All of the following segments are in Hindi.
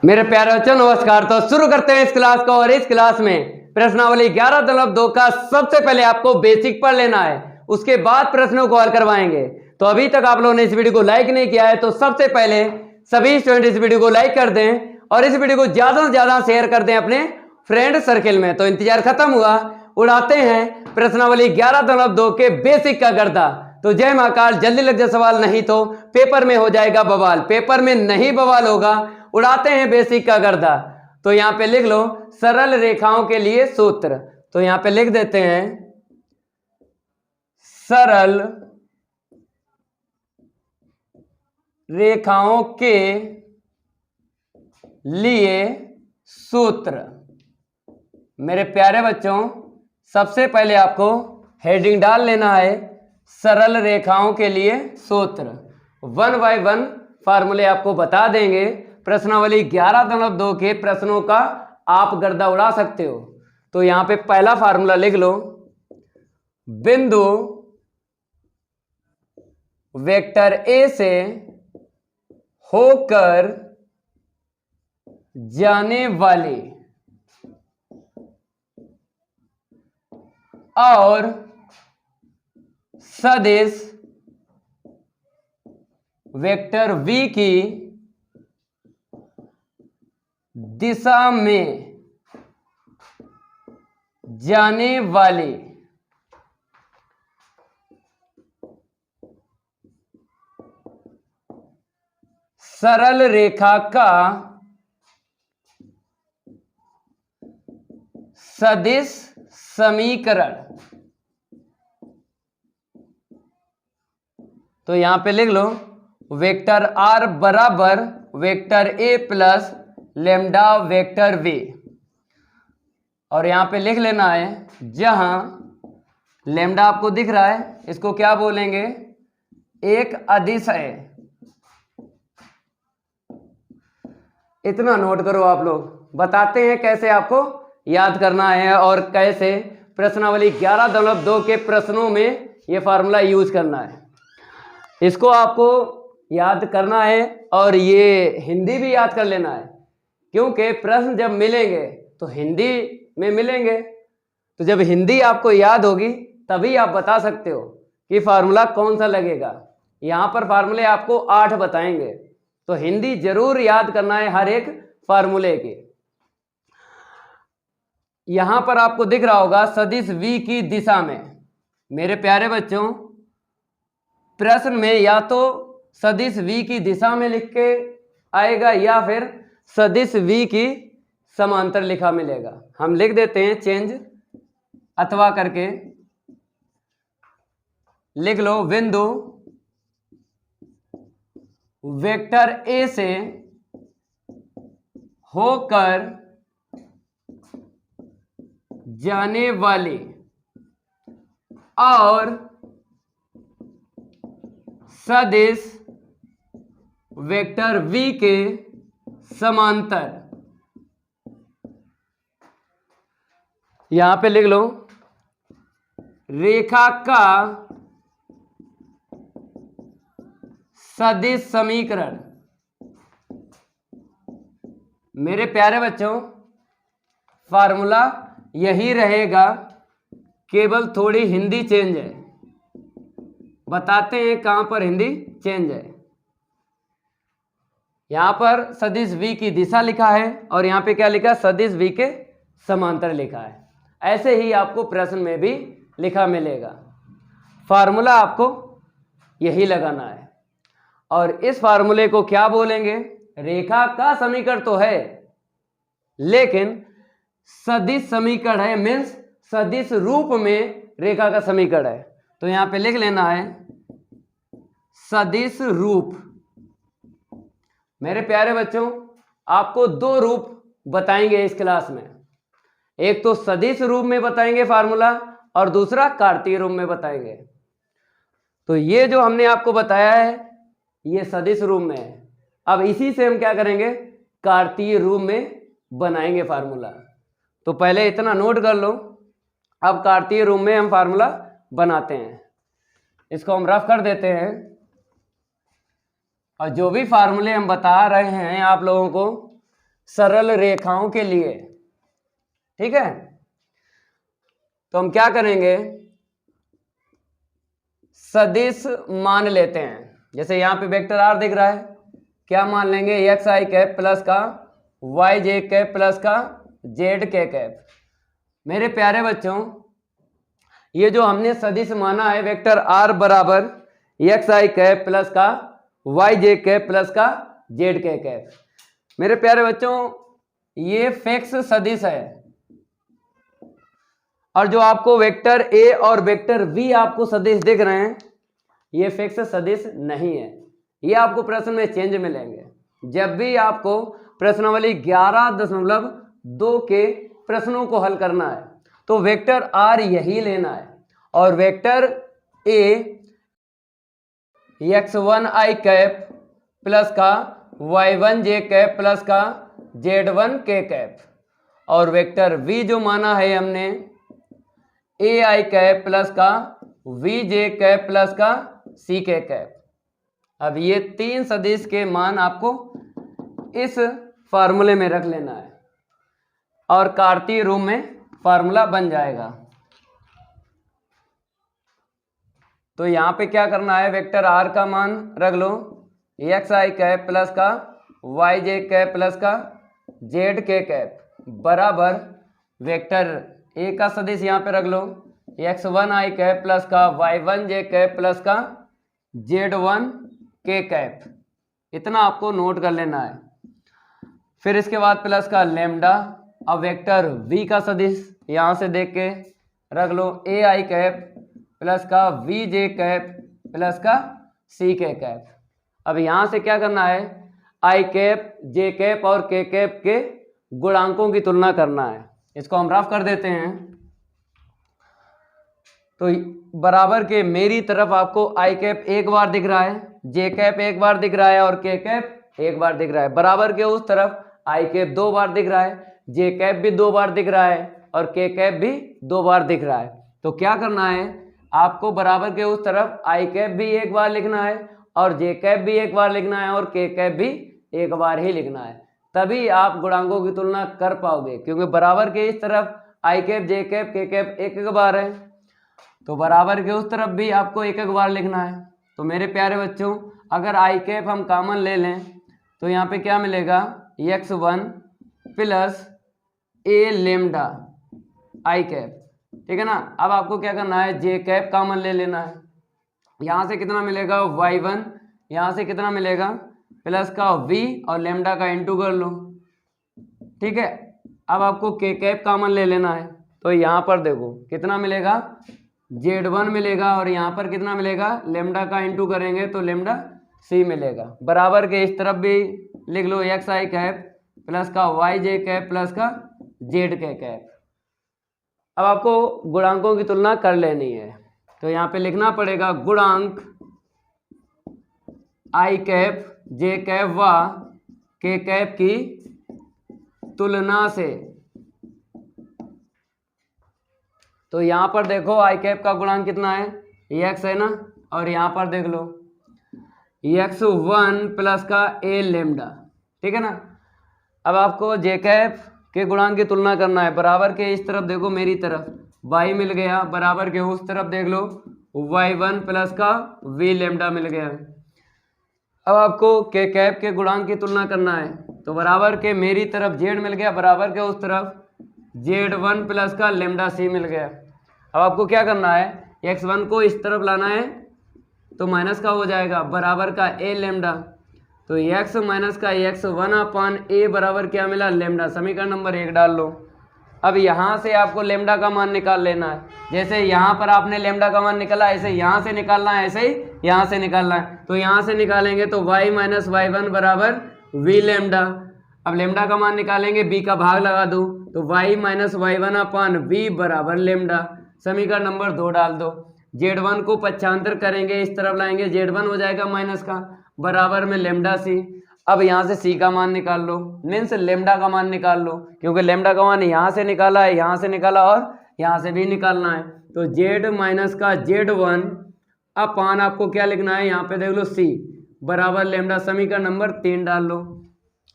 मेरे प्यारे बच्चों नमस्कार। तो शुरू करते हैं इस क्लास को। और इस क्लास में प्रश्नावली 11.2 का सबसे पहले आपको बेसिक पढ़ लेना है, उसके बाद प्रश्नों को हल करवाएंगे। तो अभी तक आप लोगों ने इस वीडियो को लाइक नहीं किया है तो सबसे पहले सभी स्टूडेंट इस वीडियो को लाइक कर दें और इस वीडियो को ज्यादा से ज्यादा शेयर कर दें अपने फ्रेंड सर्किल में। तो इंतजार खत्म हुआ, उड़ाते हैं प्रश्नावली 11.2 के बेसिक का गर्दा। तो जय महाकाल, जल्दी लग जाए सवाल, नहीं तो पेपर में हो जाएगा बवाल। पेपर में नहीं बवाल होगा, उड़ाते हैं बेसिक का गर्दा। तो यहां पे लिख लो सरल रेखाओं के लिए सूत्र। तो यहां पे लिख देते हैं सरल रेखाओं के लिए सूत्र। मेरे प्यारे बच्चों सबसे पहले आपको हेडिंग डाल लेना है सरल रेखाओं के लिए सूत्र। 1 बाय 1 फार्मूले आपको बता देंगे। प्रश्नावली 11.2 के प्रश्नों का आप गर्दा उड़ा सकते हो। तो यहां पे पहला फार्मूला लिख लो, बिंदु वेक्टर ए से होकर जाने वाले और सदिश वेक्टर v की दिशा में जाने वाले सरल रेखा का सदिश समीकरण। तो यहां पे लिख लो वेक्टर r बराबर vector a plus lambda vector v। और यहां पे लिख लेना है जहां लेमडा आपको दिख रहा है इसको क्या बोलेंगे, एक अदिश है। इतना नोट करो आप लोग, बताते हैं कैसे आपको याद करना है और कैसे प्रश्नावली 11.2 के प्रश्नों में यह फार्मूला यूज करना है। इसको आपको याद करना है और ये हिंदी भी याद कर लेना है, क्योंकि प्रश्न जब मिलेंगे तो हिंदी में मिलेंगे। तो जब हिंदी आपको याद होगी तभी आप बता सकते हो कि फार्मूला कौन सा लगेगा। यहां पर फार्मूले आपको 8 बताएंगे, तो हिंदी जरूर याद करना है हर एक फार्मूले के। यहां पर आपको दिख रहा होगा सदिश v की दिशा में। मेरे प्यारे बच्चों प्रश्न में या तो सदिश v की दिशा में लिख के आएगा या फिर सदिश v की समांतर लिखा मिलेगा। हम लिख देते हैं चेंज अथवा करके, लिख लो बिंदु वेक्टर a से होकर जाने वाले और सदिश वेक्टर v के समांतर। यहां पे लिख लो रेखा का सदिश समीकरण। मेरे प्यारे बच्चों फार्मूला यही रहेगा, केवल थोड़ी हिंदी चेंज है। बताते हैं कहां पर हिंदी चेंज है। यहां पर सदिश v की दिशा लिखा है और यहां पे क्या लिखा, सदिश v के समांतर लिखा है। ऐसे ही आपको प्रश्न में भी लिखा मिलेगा। फार्मूला आपको यही लगाना है और इस फार्मूले को क्या बोलेंगे, रेखा का समीकरण तो है लेकिन सदिश समीकरण है, मीन्स सदिश रूप में रेखा का समीकरण है। तो यहां पे लिख लेना है सदिश रूप। मेरे प्यारे बच्चों आपको 2 रूप बताएंगे इस क्लास में, एक तो सदिश रूप में बताएंगे फार्मूला और दूसरा कार्तीय रूप में बताएंगे। तो ये जो हमने आपको बताया है ये सदिश रूप में है। अब इसी से हम क्या करेंगे, कार्तीय रूप में बनाएंगे फार्मूला। तो पहले इतना नोट कर लो, अब कार्तीय रूप में हम फार्मूला बनाते हैं। इसको हम रफ कर देते हैं और जो भी फार्मूले हम बता रहे हैं आप लोगों को सरल रेखाओं के लिए। ठीक है, तो हम क्या करेंगे, सदिश मान लेते हैं। जैसे यहां पे वेक्टर आर दिख रहा है, क्या मान लेंगे, एक्स आई कैप प्लस का वाई जे कैप प्लस का जेड के कैप। मेरे प्यारे बच्चों, ये जो हमने सदिश माना है वेक्टर आर बराबर एक्स आई कैप प्लस का वाई जे कैप प्लस का जेड के कैप, मेरे प्यारे बच्चों ये फिक्स सदिश है। और जो आपको वेक्टर ए और वेक्टर बी आपको सदिश दिख रहे हैं, ये फिक्स सदिश नहीं है। ये आपको प्रश्न में चेंज मिलेंगे। जब भी आपको प्रश्नावली 11.2 के प्रश्नों को हल करना है तो वेक्टर आर यही लेना है, और vector A x1 I cap plus का y1 जे कैप प्लस का z1 के कैप, और वेक्टर v जो माना है हमने ए आई कैप प्लस का वी जे कैप प्लस का सी के कैप। अब ये तीन सदिश के मान आपको इस फार्मूले में रख लेना है और कार्तीय रूप में फार्मूला बन जाएगा। तो यहाँ पे क्या करना है, वेक्टर आर का मान रख लो एक्स आई कैप प्लस का वाई जे कैप प्लस का जेड के कैप बराबर वेक्टर ए का सदिश यहाँ पे रख लो x1 आई कैप प्लस का y1 जे कैप प्लस का z1 के कैप। इतना आपको नोट कर लेना है। फिर इसके बाद प्लस का लेमडा। अब वेक्टर v का सदिश यहाँ से देख के रख लो ए आई कैप प्लस का वी जे कैप प्लस का सी के कैप। अब यहाँ से क्या करना है, आई कैप जे कैप और के कैप के गुणांकों की तुलना करना है। इसको हम रफ कर देते हैं। तो बराबर के मेरी तरफ आपको आई कैप एक बार दिख रहा है, जे कैप एक बार दिख रहा है और के कैप एक बार दिख रहा है। बराबर के उस तरफ आई कैप 2 बार दिख रहा है, जे कैप भी 2 बार दिख रहा है और के कैप भी 2 बार दिख रहा है। तो क्या करना है, आपको बराबर के उस तरफ आई कैप भी एक बार लिखना है और जे कैप भी एक बार लिखना है और के कैप भी एक बार ही लिखना है। तभी आप गुणांकों की तुलना कर पाओगे, क्योंकि बराबर के इस तरफ आई कैप जे कैप के कैप एक एक बार है, तो बराबर के उस तरफ भी आपको एक एक बार लिखना है। तो मेरे प्यारे बच्चों, अगर आई कैप हम कॉमन ले लें तो यहाँ पे क्या मिलेगा, x1 plus A lambda I cap. ठीक है ना। अब आपको क्या करना है, जे कैप कॉमन ले लेना है। यहाँ से कितना मिलेगा y1, यहाँ से कितना मिलेगा प्लस का v और लेमडा का इंटू कर लो। ठीक है। अब आपको के कैप कॉमन ले लेना है, तो यहाँ पर देखो कितना मिलेगा, z1 मिलेगा और यहाँ पर कितना मिलेगा, लेमडा का इंटू करेंगे तो लेमडा c मिलेगा। बराबर के इस तरफ भी लिख लो एक्स आई कैप प्लस का वाई जे कैप प्लस का जेड के कैप। अब आपको गुणांकों की तुलना कर लेनी है, तो यहाँ पे लिखना पड़ेगा गुणांक आई कैप जे कैप व के कैप की तुलना से। तो यहाँ पर देखो आई कैप का गुणांक कितना है, x है ना, और यहाँ पर देख लो x1 प्लस का ए लेमडा। ठीक है ना। अब आपको जे कैप के गुणांक की तुलना करना है। बराबर के इस तरफ देखो मेरी तरफ y मिल गया, बराबर के उस तरफ देख लो y1 प्लस का v लेमडा मिल गया। अब आपको के कैप के गुणांक की तुलना करना है, तो बराबर के मेरी तरफ z मिल गया, बराबर के उस तरफ z1 प्लस का लेमडा c मिल गया। अब आपको क्या करना है, x1 को इस तरफ लाना है तो माइनस का हो जाएगा, बराबर का a लेमडा। तो x माइनस का x1 अपान a बराबर क्या मिला, लेमडा। समीकरण नंबर 1 डाल लो। अब यहाँ से आपको लेमडा का मान निकाल लेना है। जैसे यहाँ पर आपने लेमडा का मान निकाला, ऐसे यहाँ से निकालना है, ऐसे ही यहाँ से निकालना है। तो यहाँ से निकालेंगे तो y माइनस y1 बराबर v लेमडा। अब लेमडा का मान निकालेंगे, b का भाग लगा दो तो y माइनस y1 अपान v बराबर लेमडा। समीकरण नंबर 2 डाल दो। z1 को पक्षांतर करेंगे, इस तरफ लाएंगे, z1 हो जाएगा माइनस का, बराबर में लेमडा c। अब यहाँ से c का मान निकाल लो, मीन्स लेमडा का मान निकाल लो, क्योंकि लेमडा का मान यहाँ से निकाला है, यहाँ से निकाला और यहाँ से भी निकालना है। तो z माइनस का z1 अपान आपको क्या लिखना है, यहाँ पे देख लो c बराबर लेमडा। समीकरण नंबर 3 डाल लो।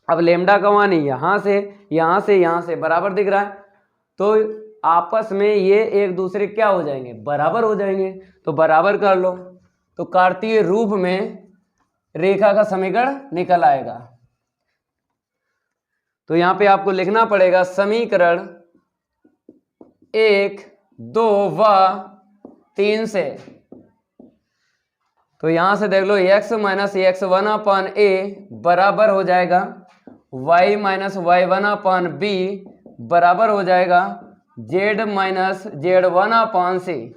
अब लेमडा का मान यहाँ से यहाँ से यहाँ से बराबर दिख रहा है, तो आपस में ये एक दूसरे क्या हो जाएंगे, बराबर हो जाएंगे। तो बराबर कर लो, तो कार्तीय रूप में रेखा का समीकरण निकल आएगा। तो यहाँ पे आपको लिखना पड़ेगा समीकरण 1, 2 व 3 से। तो यहां से देख लो x minus x one upon a बराबर हो जाएगा y minus Y one upon b बराबर हो जाएगा z minus Z one upon c.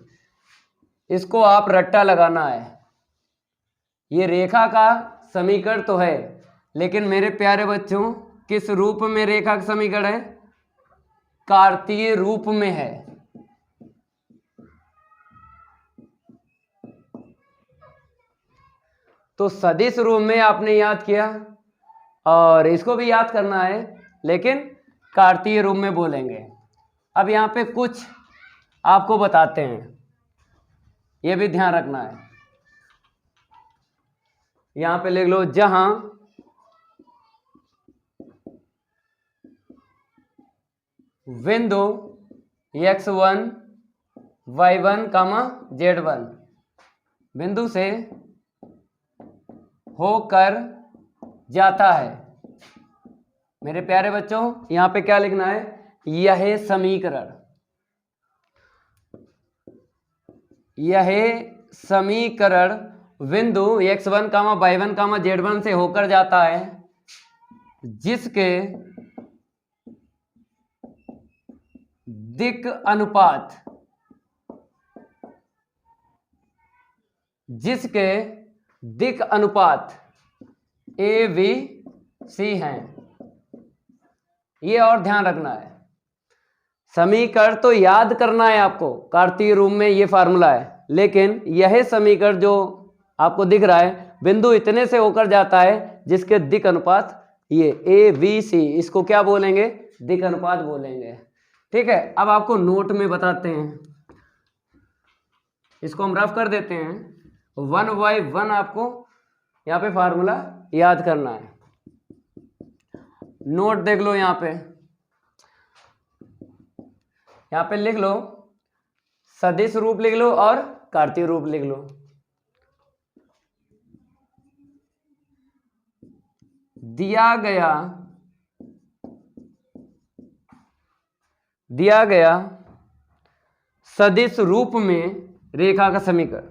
इसको आप रट्टा लगाना है। ये रेखा का समीकरण तो है, लेकिन मेरे प्यारे बच्चों किस रूप में रेखा का समीकरण है, कार्तीय रूप में है। तो सदिश रूप में आपने याद किया, और इसको भी याद करना है, लेकिन कार्तीय रूप में बोलेंगे। अब यहाँ पे कुछ आपको बताते हैं, ये भी ध्यान रखना है। यहाँ पे लिख लो, जहां बिंदु x1 y1 z1 बिंदु से होकर जाता है। मेरे प्यारे बच्चों यहाँ पे क्या लिखना है, यह समीकरण बिंदु x1 y1 z1 से होकर जाता है, जिसके दिक् अनुपात ए बी सी हैं। ये और ध्यान रखना है, समीकरण तो याद करना है आपको, कार्तीय रूप में ये फार्मूला है, लेकिन यह समीकरण जो आपको दिख रहा है बिंदु इतने से होकर जाता है जिसके दिक् अनुपात ये ए बी सी, इसको क्या बोलेंगे, दिक् अनुपात बोलेंगे। ठीक है, अब आपको नोट में बताते हैं, इसको हम रफ कर देते हैं। 1/1 आपको यहाँ पे फार्मूला याद करना है। नोट देख लो, यहाँ पे लिख लो, सदिश रूप लिख लो और कार्तीय रूप लिख लो। दिया गया सदिश रूप में रेखा का समीकरण,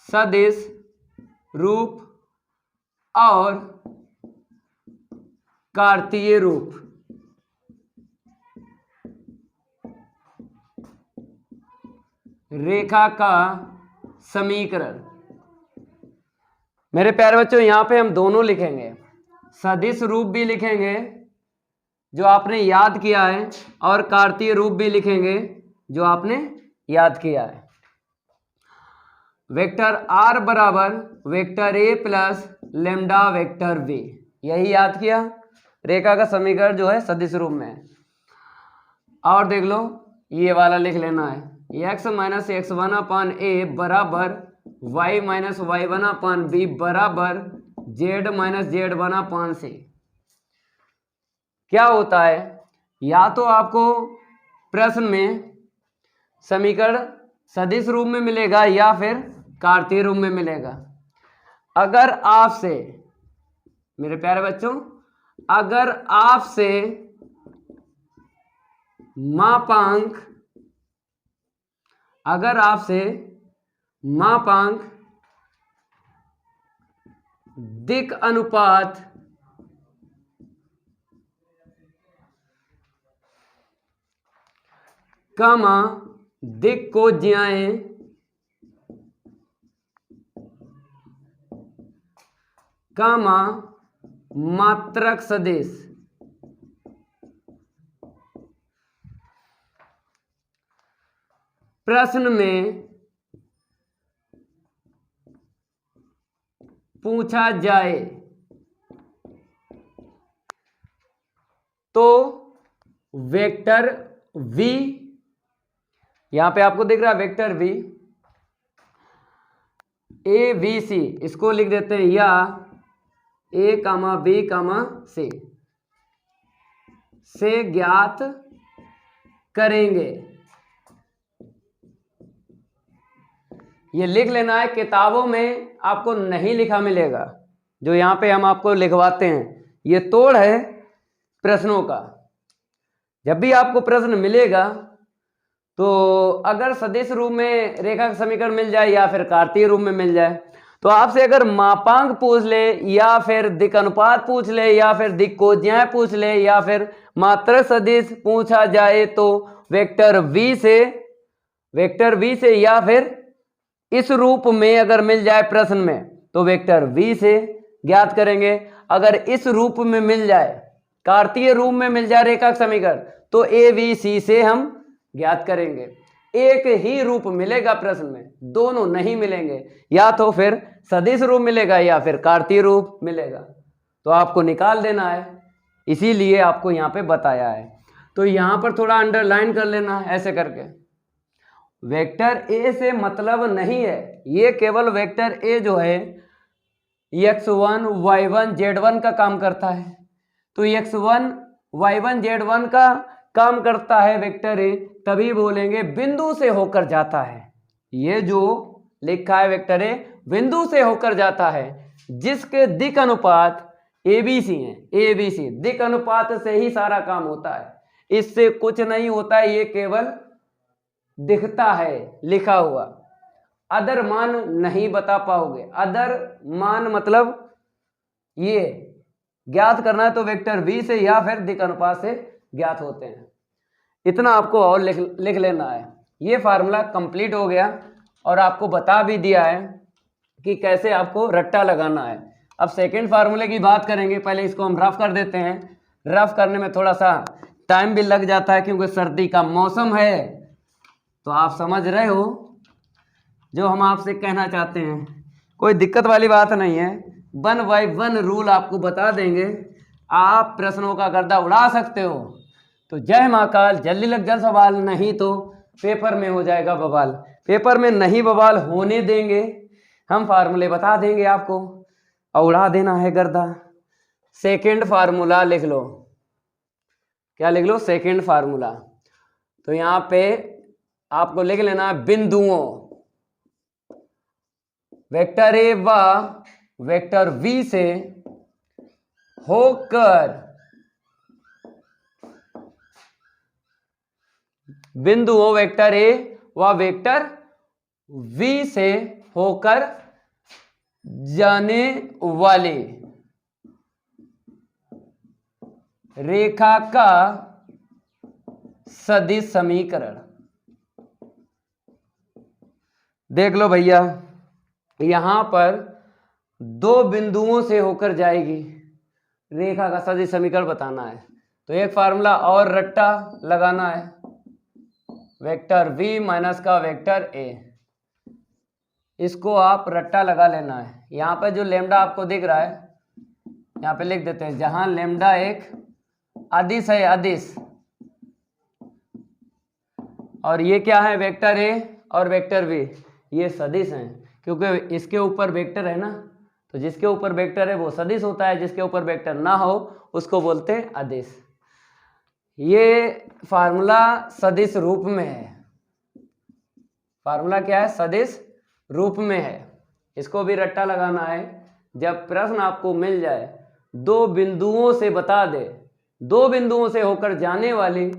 सदिश रूप और कार्तीय रूप, रेखा का समीकरण। मेरे प्यारे बच्चों यहां पे हम दोनों लिखेंगे, सदिश रूप भी लिखेंगे जो आपने याद किया है, और कार्तीय रूप भी लिखेंगे जो आपने याद किया है। वेक्टर आर बराबर vector A plus lambda vector B, यही याद किया। रेखा का समीकरण जो है सदिश रूप में है। और देख लो, ये वाला लिख लेना है, x minus x one upon a बराबर y minus Y one upon b बराबर z minus Z one upon c. क्या होता है, या तो आपको प्रश्न में समीकरण सदिश रूप में मिलेगा या फिर कार्तीय रूप में मिलेगा। अगर आपसे, मेरे प्यारे बच्चों, अगर आपसे मापांक दिक् अनुपात दिक् को ज्याएं मात्रक सदिश, प्रश्न में पूछा जाए तो वेक्टर v, यहां पे आपको दिख रहा है vector v, A B C, इसको लिख देते हैं या ए कामा बी कामा सी से ज्ञात करेंगे। ये लिख लेना है, किताबों में आपको नहीं लिखा मिलेगा, जो यहाँ पे हम आपको लिखवाते हैं। ये तोड़ है प्रश्नों का। जब भी आपको प्रश्न मिलेगा तो अगर सदिश रूप में रेखा का समीकरण मिल जाए या फिर कार्तीय रूप में मिल जाए, तो आपसे अगर मापांक पूछ ले या फिर दिक् अनुपात पूछ ले या फिर दिक् कोज्याय पूछ ले या फिर मात्रक सदिश पूछा जाए तो वेक्टर v से या फिर इस रूप में अगर मिल जाए प्रश्न में तो वेक्टर v से ज्ञात करेंगे। अगर इस रूप में मिल जाए, कार्तीय रूप में मिल जाए रेखा का समीकरण, तो ए बी सी से हम ज्ञात करेंगे। एक ही रूप मिलेगा प्रश्न में, दोनों नहीं मिलेंगे, या तो फिर सदिश रूप मिलेगा या फिर कार्तीय रूप मिलेगा, तो आपको निकाल देना है। इसीलिए आपको यहाँ पे बताया है। तो यहाँ पर थोड़ा अंडरलाइन कर लेना है ऐसे करके। वेक्टर ए से मतलब नहीं है, ये केवल वेक्टर ए जो है x1 y1 z1 का काम करता है। तो x1 y1 z1 का काम करता है वेक्टर ए, तभी बोलेंगे बिंदु से होकर जाता है। ये जो लिखा है वेक्टर ए बिंदु से होकर जाता है, जिसके दिक् अनुपात ABC हैं। ABC दिक् अनुपात से ही सारा काम होता है, इससे कुछ नहीं होता है, ये केवल दिखता है लिखा हुआ। अदर मान नहीं बता पाओगे। अदर मान मतलब ये ज्ञात करना है तो वेक्टर v से या फिर दिक् अनुपात से ज्ञात होते हैं। इतना आपको और लिख लेना है। ये फार्मूला कंप्लीट हो गया और आपको बता भी दिया है कि कैसे आपको रट्टा लगाना है। अब सेकंड फार्मूले की बात करेंगे। पहले इसको हम रफ कर देते हैं। रफ करने में थोड़ा सा टाइम भी लग जाता है क्योंकि सर्दी का मौसम है, तो आप समझ रहे हो जो हम आपसे कहना चाहते हैं। कोई दिक्कत वाली बात नहीं है, 1 बाय 1 रूल आपको बता देंगे, आप प्रश्नों का गर्दा उड़ा सकते हो। तो जय महाकाल, जल्दी लग जा सवाल, नहीं तो पेपर में हो जाएगा बवाल। पेपर में नहीं बवाल होने देंगे, हम फार्मूले बता देंगे आपको और उड़ा देना है गर्दा। सेकंड फार्मूला लिख लो। क्या लिख लो? Second formula. तो यहाँ पे आपको लिख लेना बिंदुओं वेक्टर ए व वेक्टर v से होकर, बिंदुओं वेक्टर ए व वेक्टर v से होकर जाने वाली रेखा का सदिश समीकरण। देख लो भैया, यहां पर दो बिंदुओं से होकर जाएगी रेखा का सदिश समीकरण बताना है। तो एक फार्मूला और रट्टा लगाना है, वेक्टर v माइनस का वेक्टर a, इसको आप रट्टा लगा लेना है। यहाँ पर जो लेमडा आपको दिख रहा है यहाँ पे लिख देते हैं, जहां लेमडा एक अदिश है, अदिश, और ये क्या है वेक्टर a और वेक्टर v, ये सदिश हैं क्योंकि इसके ऊपर वेक्टर है ना, तो जिसके ऊपर वेक्टर है वो सदिश होता है, जिसके ऊपर वेक्टर ना हो उसको बोलते हैं अदिश। ये फार्मूला सदिश रूप में है। फार्मूला क्या है? सदिश रूप में है। इसको भी रट्टा लगाना है। जब प्रश्न आपको मिल जाए, दो बिंदुओं से बता दे, दो बिंदुओं से होकर जाने वाली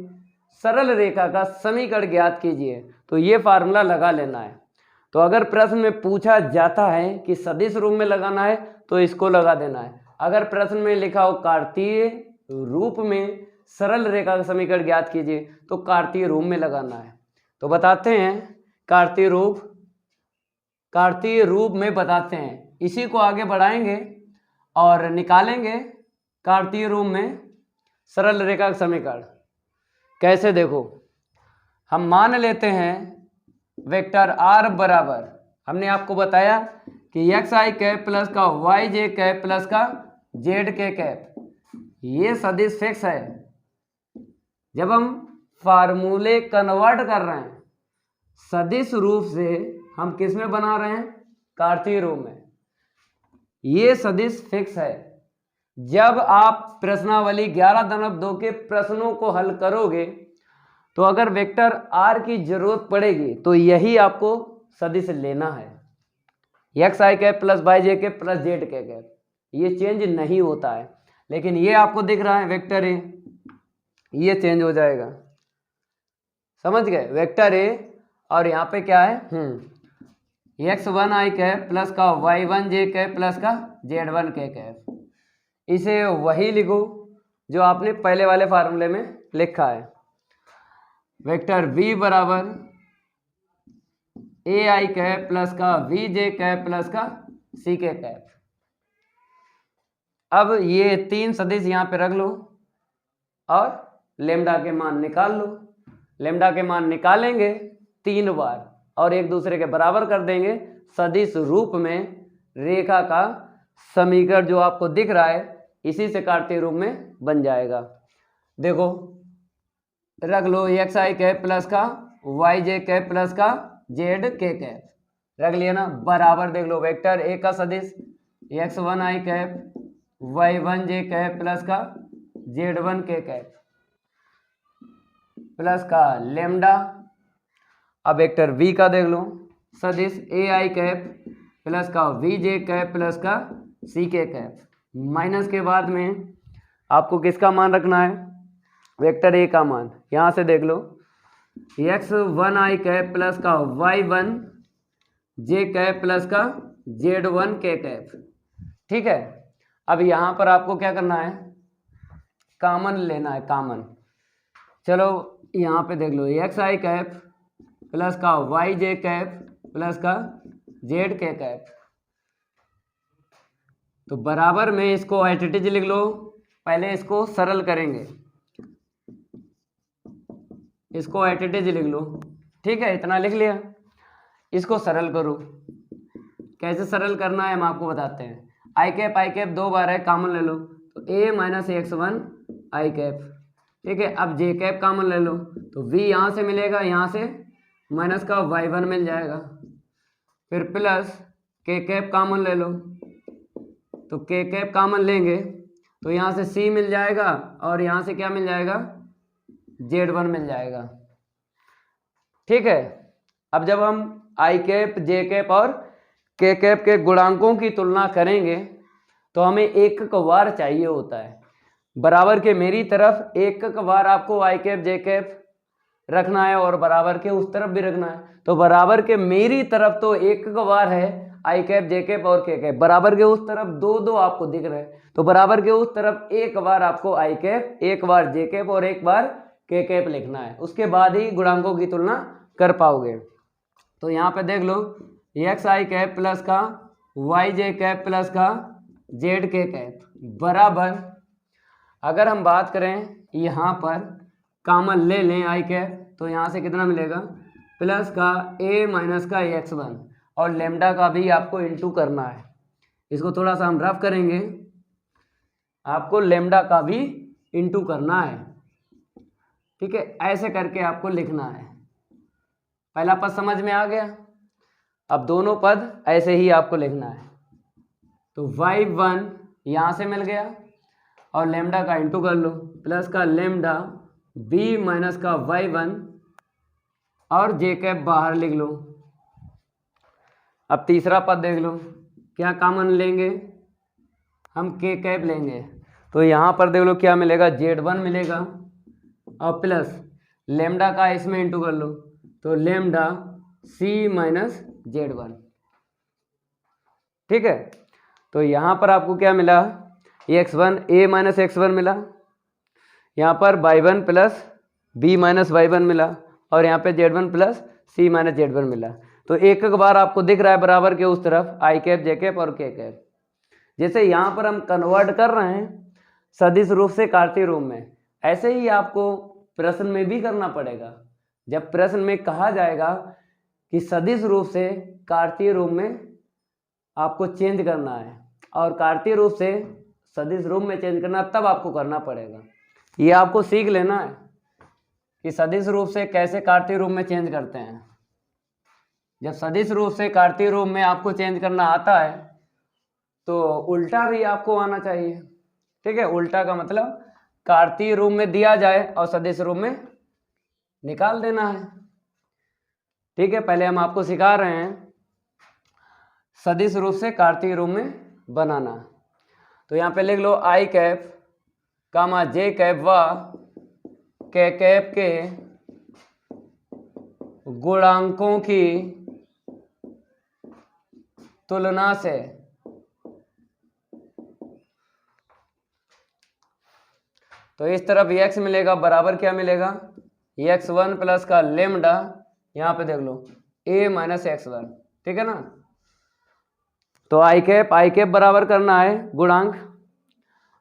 सरल रेखा का समीकरण ज्ञात कीजिए, तो ये फार्मूला लगा लेना है। तो अगर प्रश्न में पूछा जाता है कि सदिश रूप में लगाना है तो इसको लगा देना है। अगर प्रश्न में लिखा हो कार्तीय रूप में सरल रेखा का समीकरण ज्ञात कीजिए तो कार्तीय रूप में लगाना है। तो बताते हैं कार्तीय रूप में बताते हैं, इसी को आगे बढ़ाएंगे और निकालेंगे कार्तीय रूप में सरल रेखा का समीकरण। कैसे? देखो, हम मान लेते हैं वेक्टर r बराबर, हमने आपको बताया कि एक्स आई कैप प्लस का वाई जे कैप प्लस का जेड के कैप, ये सदिश फिक्स है। जब हम फार्मूले कन्वर्ट कर रहे हैं सदिश रूप से, हम किस में बना रहे हैं? कार्तीय रूप में ये सदिश फिक्स है। जब आप प्रश्नावली 11.2 के प्रश्नों को हल करोगे तो अगर वेक्टर r की जरूरत पड़ेगी तो यही आपको सदिश लेना है, एक्स आई कैप प्लस वाई जे कैप प्लस जेड के कैप। ये चेंज नहीं होता है, लेकिन ये आपको दिख रहा है वेक्टर ए, ये चेंज हो जाएगा। समझ गए? वेक्टर ए और यहाँ पे क्या है एक्स वन आई कैप प्लस का वाई वन जे कैप प्लस का जेड वन के कैप। इसे वही लिखो जो आपने पहले वाले फार्मूले में लिखा है। वेक्टर v बराबर ए आई कैप प्लस का वी जे कैप प्लस का सी के कैप। अब ये तीन सदिश यहाँ पे रख लो और लेमडा के मान निकाल लो। लेमडा के मान निकालेंगे 3 बार और एक दूसरे के बराबर कर देंगे। सदिश रूप में रेखा का समीकरण जो आपको दिख रहा है इसी से कार्तीय रूप में बन जाएगा। देखो रख लो एक्स आई कैप प्लस का वाई जे कैप प्लस का जेड के कैप रख लिया ना, बराबर देख लो वेक्टर ए का सदिश एक्स वन आई कैप वाई वन जे कैप प्लस का जेड वन के कैप प्लस का लेमडा। अब वेक्टर v का देख लो सदिश ए आई कैप प्लस का वी जे कैप प्लस का सी के कैप। माइनस के बाद में आपको किसका मान रखना है? वेक्टर ए का मान। यहाँ से देख लो एक्स वन आई कैप प्लस का वाई वन जे कैप प्लस का जेड वन के कैप। ठीक है, अब यहाँ पर आपको क्या करना है? कॉमन लेना है, कॉमन। चलो यहाँ पे देख लो एक्स आई कैप प्लस का वाई जे कैप प्लस का जेड के कैप। तो बराबर में इसको एट इट इज लिख लो। पहले इसको सरल करेंगे, इसको एट इट इज लिख लो। ठीक है, इतना लिख लिया। इसको सरल करो। कैसे सरल करना है हम आपको बताते हैं। आई कैप 2 बार है, कॉमन ले लो तो a minus x one I cap. ठीक है, अब जे कैप कॉमन ले लो तो v यहाँ से मिलेगा, यहाँ से माइनस का वाई वन मिल जाएगा। फिर प्लस के कैप कॉमन ले लो तो के कैप कॉमन लेंगे तो यहाँ से c मिल जाएगा और यहाँ से क्या मिल जाएगा? जेड वन मिल जाएगा। ठीक है, अब जब हम आई कैप जे कैप और के कैप के गुणांकों की तुलना करेंगे तो हमें एकक वार चाहिए होता है। बराबर के मेरी तरफ एकक वार आपको आई कैप जे कैप रखना है और बराबर के उस तरफ भी रखना है। तो बराबर के मेरी तरफ तो एकक वार है आई कैप जे कैप और के कैप, बराबर के उस तरफ 2 आपको दिख रहे हैं तो बराबर के उस तरफ एक बार आपको आई कैप, एक बार जे कैप और एक बार के कैप लिखना है। उसके बाद ही गुणांकों की तुलना कर पाओगे। तो यहाँ पे देख लो एक्स आई कैप प्लस का वाई जे कैप प्लस का जेड के कैप बराबर, अगर हम बात करें यहाँ पर कॉमन ले लें आई कैप तो यहाँ से कितना मिलेगा? प्लस का a माइनस का एक्स वन और लेमडा का भी आपको इंटू करना है। इसको थोड़ा सा हम रफ करेंगे, आपको लेमडा का भी इंटू करना है। ठीक है, ऐसे करके आपको लिखना है। पहला पद समझ में आ गया? अब दोनों पद ऐसे ही आपको लिखना है। तो वाई वन यहाँ से मिल गया और लेमडा का इंटू कर लो प्लस का लेमडा बी माइनस का वाई वन और जे कैप बाहर लिख लो। अब तीसरा पद देख लो, क्या कॉमन लेंगे? हम के कैप लेंगे तो यहाँ पर देख लो क्या मिलेगा? जेड वन मिलेगा और प्लस लेमडा का इसमें इंटू कर लो तो lambda C minus Z one. ठीक है, तो यहाँ पर आपको क्या मिला? X one A minus x one मिला, यहाँ पर Y one plus B minus Y one मिला और यहाँ पे Z one plus C minus Z one मिला। तो एक एक बार आपको दिख रहा है बराबर के उस तरफ आई कैप जे कैप और के कैप। जैसे यहाँ पर हम कन्वर्ट कर रहे हैं सदिश रूप से कार्तीय रूप में, ऐसे ही आपको प्रश्न में भी करना पड़ेगा। जब प्रश्न में कहा जाएगा कि सदिश रूप से कार्तीय रूप में आपको चेंज करना है और कार्तीय रूप से सदिश रूप में चेंज करना, तब आपको करना पड़ेगा। ये आपको सीख लेना है कि सदिश रूप से कैसे कार्तीय रूप में चेंज करते हैं। जब सदिश रूप से कार्तीय रूप में आपको चेंज करना आता है तो उल्टा भी आपको आना चाहिए। ठीक है, उल्टा का मतलब कार्तीय रूप में दिया जाए और सदिश रूप में निकाल देना है। ठीक है, पहले हम आपको सिखा रहे हैं सदिश रूप से कार्तीय रूप में बनाना। तो यहाँ पे लिख लो आई कैप कामा जे कैप व के कैप के गुणांकों की तुलना से तो इस तरफ x मिलेगा बराबर क्या मिलेगा, x1 प्लस का लेमडा, यहाँ पे देख लो a माइनस x1। ठीक है ना, तो आई कैप बराबर करना है गुणांक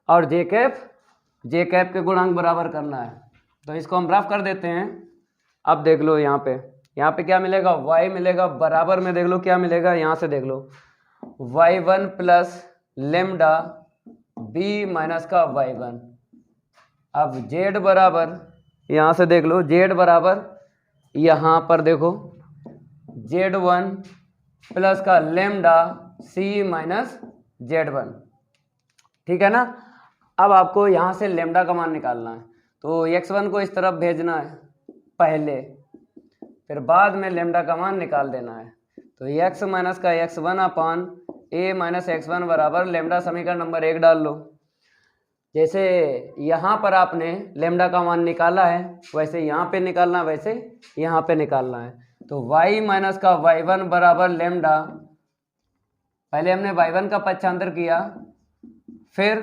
और जे कैप के गुणांक बराबर करना है। तो इसको हम रफ कर देते हैं। अब देख लो यहाँ पे क्या मिलेगा, y मिलेगा बराबर में देख लो क्या मिलेगा, यहाँ से देख लो y1 plus lambda b minus का y1। अब z बराबर यहाँ से देख लो z बराबर यहाँ पर देखो z1 प्लस का लेमडा c माइनस z1। ठीक है ना, अब आपको यहाँ से लेमडा का मान निकालना है। तो x1 को इस तरफ भेजना है पहले, फिर बाद में लेमडा का मान निकाल देना है। तो x माइनस का x1 upon a minus x1 बराबर लेमडा समीकरण नंबर 1 डाल लो। जैसे यहाँ पर आपने लेमडा का मान निकाला है वैसे यहाँ पे निकालना, वैसे यहाँ पे निकालना है। तो y माइनस का y1 बराबर लेमडा, पहले हमने y1 का पक्षांतर किया फिर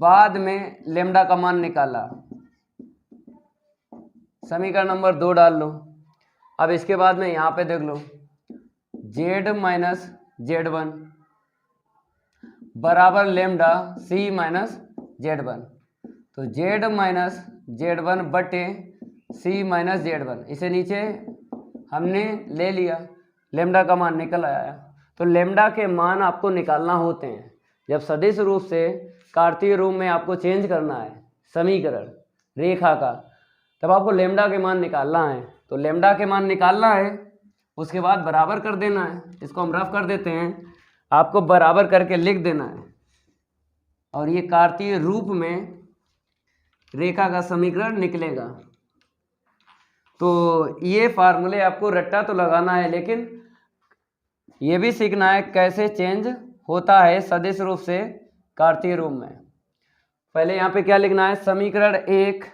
बाद में लेमडा का मान निकाला, समीकरण नंबर 2 डाल लो। अब इसके बाद में यहाँ पे देख लो z माइनस z1 बराबर लेमडा c माइनस z1। तो z माइनस z1 बटे c माइनस z1, इसे नीचे हमने ले लिया, लेमडा का मान निकल आया। तो लेमडा के मान आपको निकालना होते हैं जब सदिश रूप से कार्तीय रूप में आपको चेंज करना है समीकरण रेखा का, तब आपको लेमडा के मान निकालना है। तो लेमडा के मान निकालना है, उसके बाद बराबर कर देना है। इसको हम रफ कर देते हैं, आपको बराबर करके लिख देना है और ये कार्तीय रूप में रेखा का समीकरण निकलेगा। तो ये फार्मूले आपको रट्टा तो लगाना है, लेकिन ये भी सीखना है कैसे चेंज होता है सदिश रूप से कार्तीय रूप में। पहले यहाँ पे क्या लिखना है, समीकरण 1,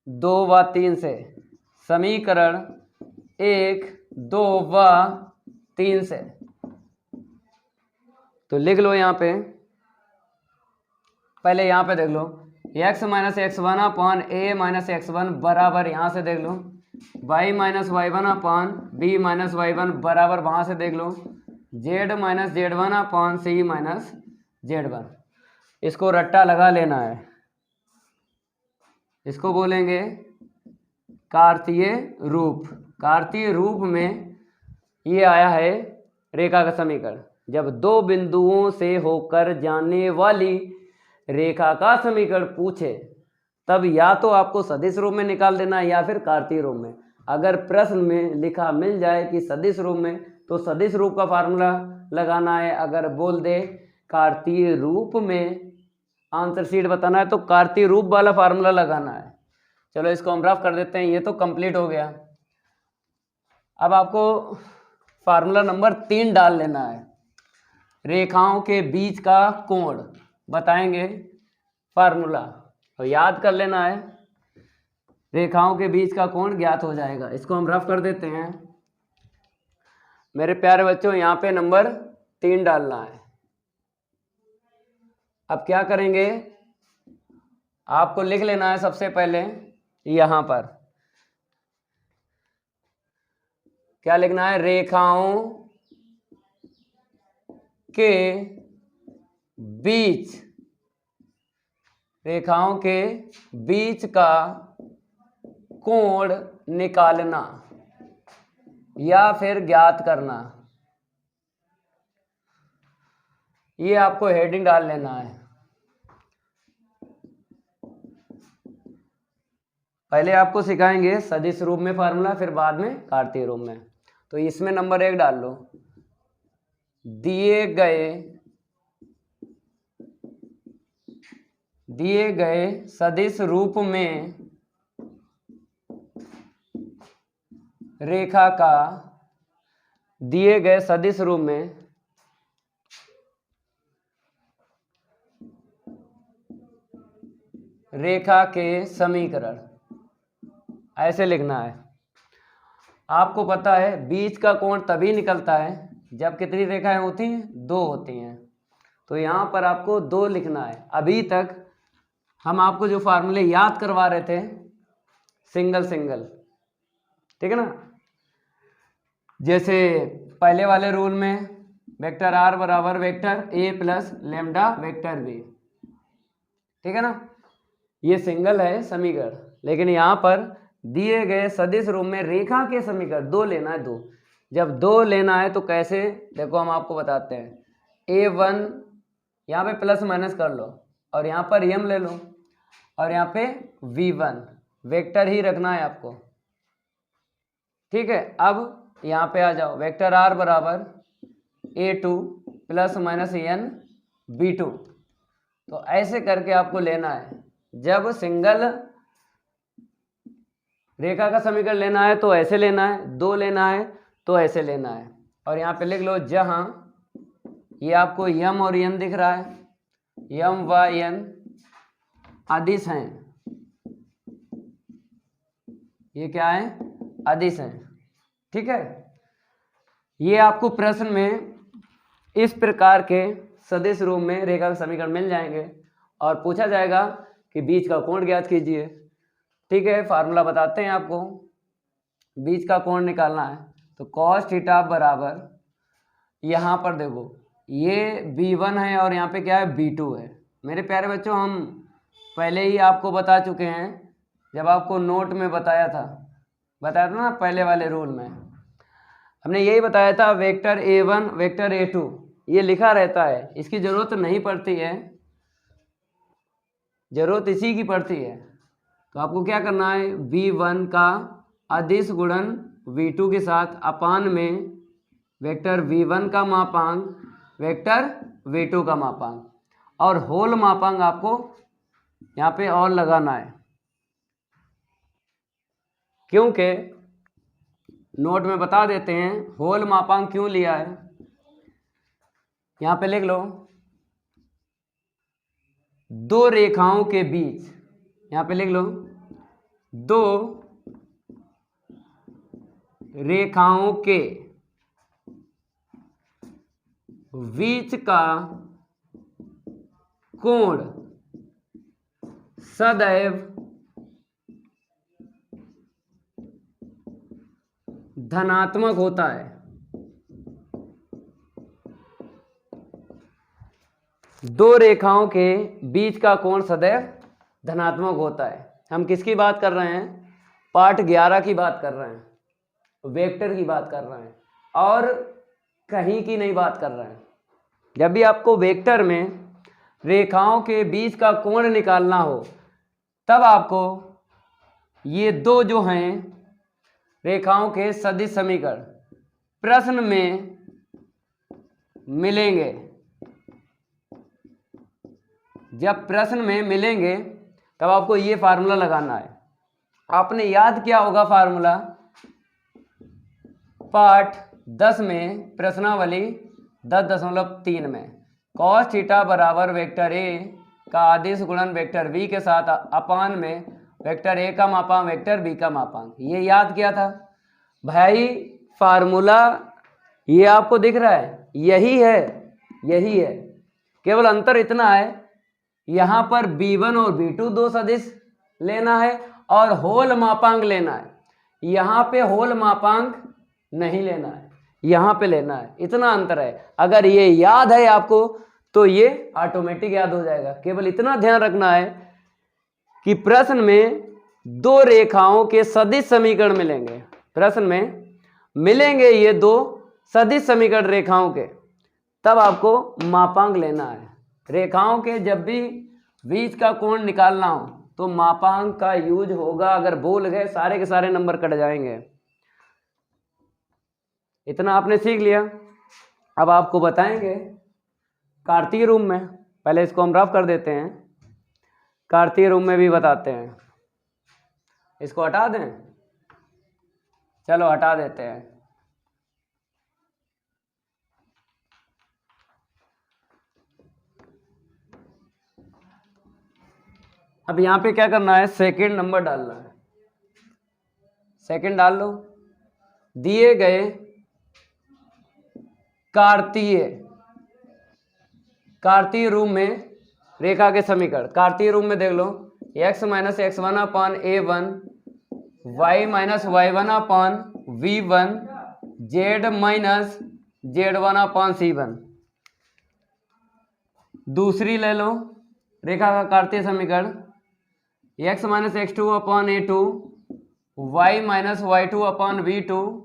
2 व 3 से, समीकरण 1, 2 व 3 से। तो लिख लो यहाँ पे, पहले यहाँ पे देख लो x minus x1 upon a minus x1 बराबर, यहाँ से देख लो y माइनस y1 अपान b माइनस y1 बराबर, वहाँ से देख लो z माइनस z1 अपान c माइनस z1। इसको रट्टा लगा लेना है, इसको बोलेंगे कार्तीय रूप। कार्तीय रूप में ये आया है रेखा का समीकरण, जब दो बिंदुओं से होकर जाने वाली रेखा का समीकरण पूछे तब या तो आपको सदिश रूप में निकाल देना है या फिर कार्तीय रूप में। अगर प्रश्न में लिखा मिल जाए कि सदिश रूप में तो सदिश रूप का फार्मूला लगाना है, अगर बोल दे कार्तीय रूप में आंसर शीट बताना है तो कार्तीय रूप वाला फार्मूला लगाना है। चलो इसको हम रफ कर देते हैं, ये तो कंप्लीट हो गया। अब आपको फार्मूला नंबर 3 डाल लेना है, रेखाओं के बीच का कोण बताएंगे फार्मूला, तो याद कर लेना है, रेखाओं के बीच का कोण ज्ञात हो जाएगा। इसको हम रफ कर देते हैं मेरे प्यारे बच्चों, यहाँ पे नंबर 3 डालना है। अब क्या करेंगे, आपको लिख लेना है सबसे पहले यहाँ पर क्या लिखना है, रेखाओं के बीच, रेखाओं के बीच का कोण निकालना या फिर ज्ञात करना, ये आपको हेडिंग डाल लेना है। पहले आपको सिखाएंगे सदिश रूप में फार्मूला, फिर बाद में कार्तीय रूप में। तो इसमें नंबर 1 डाल लो। दिए गए सदिश रूप में रेखा का, दिए गए सदिश रूप में रेखा के समीकरण, ऐसे लिखना है। आपको पता है बीच का कोण तभी निकलता है जब कितनी रेखाएं होती हैं? 2 होती हैं। तो यहाँ पर आपको 2 लिखना है। अभी तक हम आपको जो फार्मूले याद करवा रहे थे सिंगल सिंगल, ठीक है ना। जैसे पहले वाले रूल में वेक्टर आर बराबर vector A plus lambda vector B, ठीक है ना। ये सिंगल है समीकरण, लेकिन यहाँ पर दिए गए सदिश रूप में रेखा के समीकरण 2 लेना है। 2 जब 2 लेना है तो कैसे, देखो हम आपको बताते हैं। a1 यहाँ पे प्लस माइनस कर लो और यहाँ पर m ले लो और यहाँ पे v1 वेक्टर ही रखना है आपको, ठीक है। अब यहाँ पे आ जाओ, वेक्टर r बराबर a2 plus minus n b2। तो ऐसे करके आपको लेना है। जब सिंगल रेखा का समीकरण लेना है तो ऐसे लेना है, 2 लेना है तो ऐसे लेना है। और यहाँ पे लिख लो, जहां ये आपको m और n दिख रहा है, m व n अदिश हैं, ये क्या है? अदिश हैं, ठीक है। ये आपको प्रश्न में इस प्रकार के सदिश रूप में रेखा का समीकरण मिल जाएंगे और पूछा जाएगा कि बीच का कोण ज्ञात कीजिए, ठीक है। फार्मूला बताते हैं आपको। बीच का कोण निकालना है तो कॉस थीटा बराबर, यहाँ पर देखो ये b1 है और यहाँ पे क्या है? b2 है। मेरे प्यारे बच्चों, हम पहले ही आपको बता चुके हैं, जब आपको नोट में बताया था ना पहले वाले रूल में, हमने यही बताया था वेक्टर a1 वेक्टर a2 ये लिखा रहता है, इसकी जरूरत नहीं पड़ती है, जरूरत इसी की पड़ती है। तो आपको क्या करना है? v1 का अदिश गुणन v2 के साथ अपान में वेक्टर v1 का मापांक वेक्टर v2 का मापांक और होल मापांक आपको यहाँ पे और लगाना है, क्योंकि नोट में बता देते हैं होल मापांक क्यों लिया है। यहाँ पे लिख लो, 2 रेखाओं के बीच, यहाँ पे लिख लो 2 रेखाओं के बीच का कोण सदैव धनात्मक होता है। 2 रेखाओं के बीच का कोण सदैव धनात्मक होता है। हम किसकी बात कर रहे हैं? पाठ 11 की बात कर रहे हैं, वेक्टर की बात कर रहे हैं और कहीं की नहीं बात कर रहे हैं। जब भी आपको वेक्टर में रेखाओं के बीच का कोण निकालना हो, तब आपको ये 2 जो हैं रेखाओं के सदिश समीकरण प्रश्न में मिलेंगे। जब प्रश्न में मिलेंगे तब आपको ये फार्मूला लगाना है। आपने याद किया होगा फार्मूला पाठ 10 में, प्रश्नावली 10.3 में, कॉस थीटा बराबर वेक्टर ए का आदिश गुणन वेक्टर बी के साथ अपान में वेक्टर ए का मापांक वेक्टर बी का मापांक, ये याद किया था भाई। फार्मूला ये आपको दिख रहा है, यही है, केवल अंतर इतना है, यहाँ पर b1 और b2 2 सदिश लेना है और होल मापांक लेना है। यहाँ पे होल मापांक नहीं लेना है, यहाँ पे लेना है, इतना अंतर है। अगर ये याद है आपको तो ये ऑटोमेटिक याद हो जाएगा। केवल इतना ध्यान रखना है कि प्रश्न में 2 रेखाओं के सदिश समीकरण मिलेंगे, प्रश्न में मिलेंगे ये 2 सदिश समीकरण रेखाओं के, तब आपको मापांक लेना है। रेखाओं के जब भी बीच का कोण निकालना हो तो मापांक का यूज होगा। अगर भूल गए सारे के सारे नंबर कट जाएंगे। इतना आपने सीख लिया। अब आपको बताएंगे कार्तीय रूप में, पहले इसको हम रफ कर देते हैं, कार्तीय रूप में भी बताते हैं। इसको हटा दें, चलो हटा देते हैं। अब यहाँ पे क्या करना है, सेकंड नंबर डालना है। सेकंड डाल लो। दिए गए कार्तीय रूप में रेखा के समीकरण, कार्तीय रूप में देख लो, x minus x one upon a one, y minus Y one upon b one, z minus Z one upon c one. दूसरी ले लो रेखा का कार्तीय समीकरण, x minus x two upon a two, y minus y two upon b two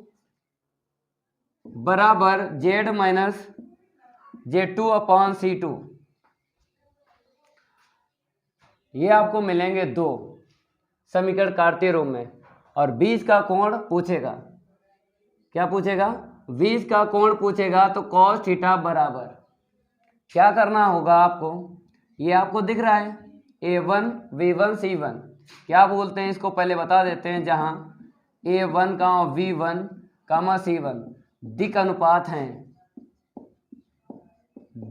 बराबर z minus z two upon c two. ये आपको मिलेंगे दो समीकरण कार्तीय रूप में। और बीच का कोण पूछेगा, क्या पूछेगा, बीच का कोण पूछेगा, तो cos थीटा बराबर क्या करना होगा आपको, ये आपको दिख रहा है a1 v1 c1, क्या बोलते हैं इसको पहले बता देते हैं। जहां a1 v1 c1 दिक अनुपात हैं,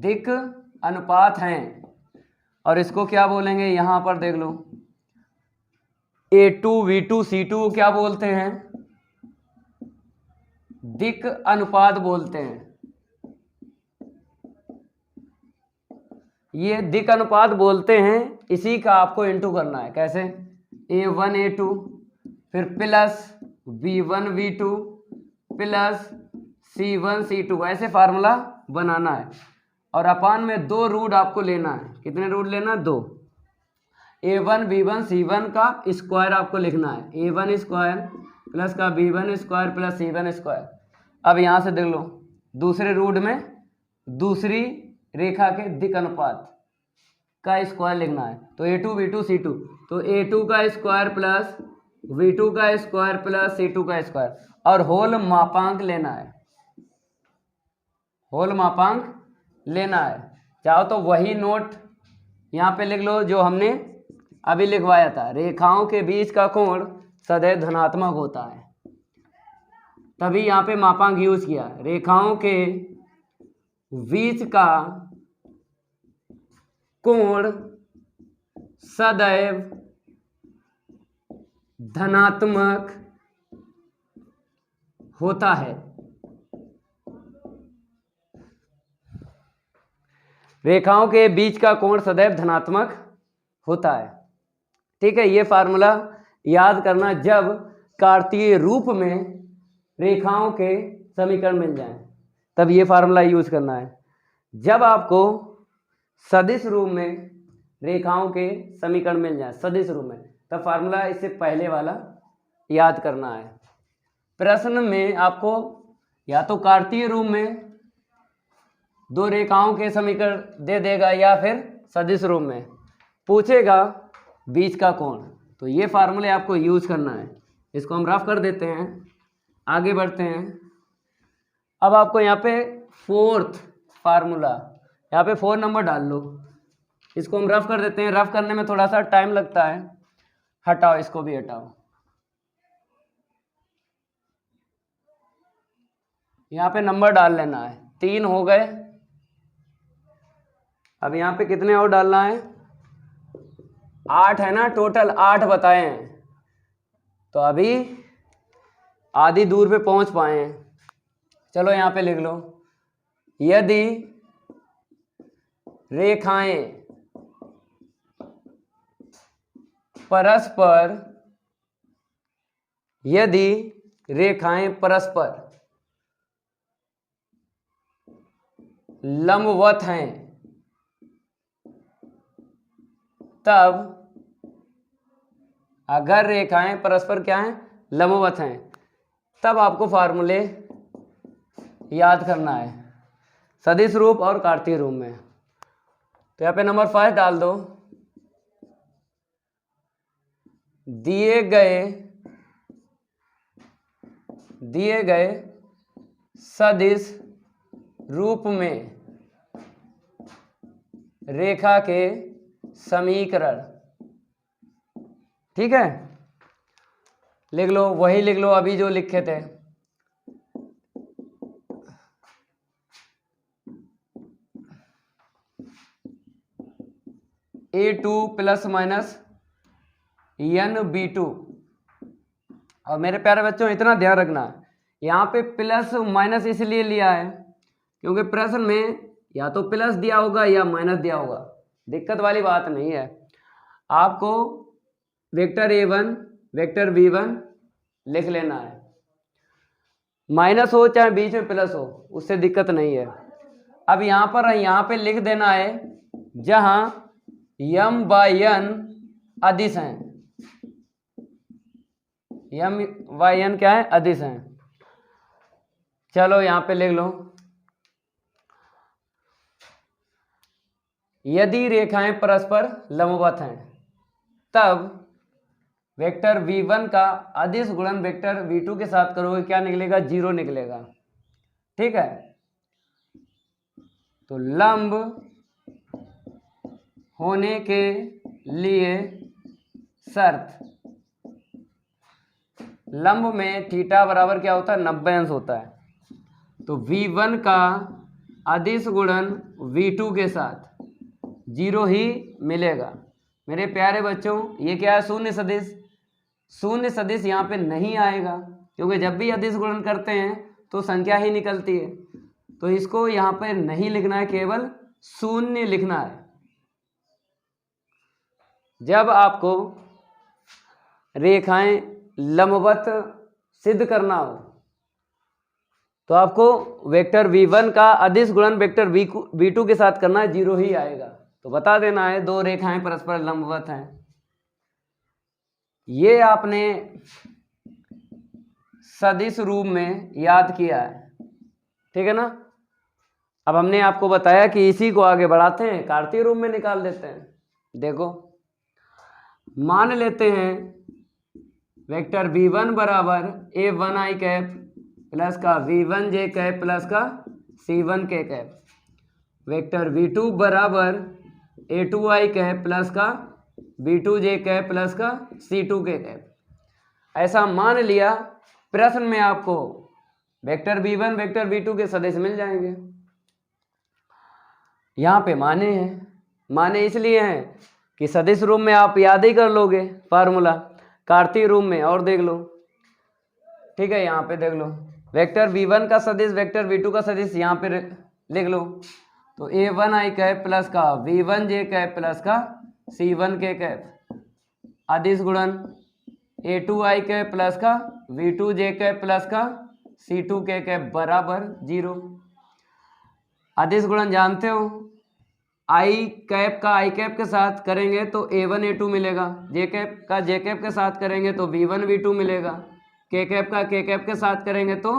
दिक अनुपात हैं, और इसको क्या बोलेंगे, यहां पर देख लो a2 v2 c2 क्या बोलते हैं, दिक अनुपात बोलते हैं। ये दिक अनुपात बोलते हैं, इसी का आपको इंटू करना है। कैसे, a1 a2 फिर plus v1 v2 plus c1 c2, ऐसे फार्मूला बनाना है। और अपान में दो रूट आपको लेना है। कितने रूट लेना, दो। a1 b1 c1 का स्क्वायर आपको लिखना है, a1 स्क्वायर प्लस का b1 square plus c1 square. अब यहाँ से देख लो, दूसरे रूट में दूसरी रेखा के दिक अनुपात का स्क्वायर लिखना है, तो a2 b2 c2, तो a2 का स्क्वायर प्लस v2 का स्क्वायर प्लस c2 का स्क्वायर, और होल मापांक लेना है, होल मापांक लेना है। चाहो तो वही नोट यहाँ पे लिख लो जो हमने अभी लिखवाया था, रेखाओं के बीच का कोण सदैव धनात्मक होता है, तभी यहाँ पे मापांक यूज किया। रेखाओं के बीच का कोण सदैव धनात्मक होता है। रेखाओं के बीच का कोण सदैव धनात्मक होता है। ठीक है, ये फार्मूला याद करना, जब कार्तीय रूप में रेखाओं के समीकरण मिल जाएं तब ये फार्मूला यूज करना है। जब आपको सदिश रूप में रेखाओं के समीकरण मिल जाए, सदिश रूप में, तब फार्मूला इससे पहले वाला याद करना है। प्रश्न में आपको या तो कार्तीय रूप में दो रेखाओं के समीकरण दे देगा, या फिर सदिश रूप में पूछेगा बीच का कोण, तो ये फार्मूले आपको यूज करना है। इसको हम रफ कर देते हैं, आगे बढ़ते हैं। अब आपको यहाँ पे फोर्थ फार्मूला, यहाँ पे 4 नंबर डाल लो। इसको हम रफ कर देते हैं, रफ करने में थोड़ा सा टाइम लगता है। हटाओ, इसको भी हटाओ। यहाँ पे नंबर डाल लेना है, 3 हो गए। अब यहाँ पे कितने और डालना है, 8 है ना, टोटल 8 बताए हैं, तो अभी आधी दूर पे पहुंच पाए हैं। चलो यहाँ पे लिख लो, यदि रेखाएं परस्पर, यदि रेखाएं परस्पर लंबवत हैं, तब अगर रेखाएं परस्पर क्या हैं, लंबवत हैं, तब आपको फार्मूले याद करना है सदिश रूप और कार्तीय रूप में। तो यहाँ पे नंबर 5 डाल दो। दिए गए सदिश रूप में रेखा के समीकरण। ठीक है, लिख लो, वही लिख लो अभी जो लिखे थे। A2 plus minus NB2। और मेरे प्यारे बच्चों इतना ध्यान रखना, यहाँ पे प्लस माइनस इसलिए लिया है क्योंकि प्रश्न में या तो प्लस दिया होगा या माइनस दिया होगा, दिक्कत वाली बात नहीं है। आपको वेक्टर A1 वेक्टर B1 लिख लेना है, माइनस हो चाहे बीच में प्लस हो उससे दिक्कत नहीं है। अब यहाँ पे लिख देना है जहां m बाय n अदिश हैं, m बाय n क्या है, अदिश हैं। चलो यहाँ पे लिख लो, यदि रेखाएं परस्पर लंबवत हैं तब वेक्टर v1 का अदिश गुणन वेक्टर v2 के साथ करोगे, क्या निकलेगा, 0 निकलेगा। ठीक है, तो लंब होने के लिए शर्त, लंब में थीटा बराबर क्या होता है, 90 अंश होता है। तो v1 का अदिश गुणन v2 के साथ 0 ही मिलेगा। मेरे प्यारे बच्चों ये क्या है, शून्य सदिश। शून्य सदिश यहाँ पे नहीं आएगा क्योंकि जब भी अदिश गुणन करते हैं तो संख्या ही निकलती है, तो इसको यहाँ पे नहीं लिखना है, केवल शून्य लिखना है। जब आपको रेखाएं लंबवत सिद्ध करना हो तो आपको वेक्टर v1 का अदिश गुणन वेक्टर v2 के साथ करना है, 0 ही आएगा। तो बता देना है दो रेखाएं परस्पर लंबवत हैं। ये आपने सदिश रूप में याद किया है, ठीक है ना। अब हमने आपको बताया कि इसी को आगे बढ़ाते हैं, कार्तीय रूप में निकाल देते हैं। देखो, मान लेते हैं वेक्टर v1 बराबर a1i कैप प्लस का v1j कैप प्लस का c1k कैप, वेक्टर v2 बराबर a2i कैप प्लस का b2j कैप प्लस का c2k कैप। ऐसा मान लिया, प्रश्न में आपको वेक्टर v1 वेक्टर v2 के सदिश मिल जाएंगे। यहाँ पे माने हैं, माने इसलिए हैं कि सदिश रूप में आप याद ही कर लोगे फार्मूला, कार्तीय रूप में और देख लो। ठीक है, यहाँ पे देख लो, वेक्टर v1 का सदिश वेक्टर v2 का सदिश यहाँ पे लिख लो। तो a1i कैप प्लस का v1j कैप प्लस का c1k कैप अदिश गुणन a2i कैप प्लस का v2j कैप प्लस का c2k कैप बराबर 0। अदिश गुणन जानते हो, i कैप का i कैप के साथ करेंगे तो a1 a2 मिलेगा, j कैप का j कैप के साथ करेंगे तो v1 v2 मिलेगा, k कैप का k कैप के साथ करेंगे तो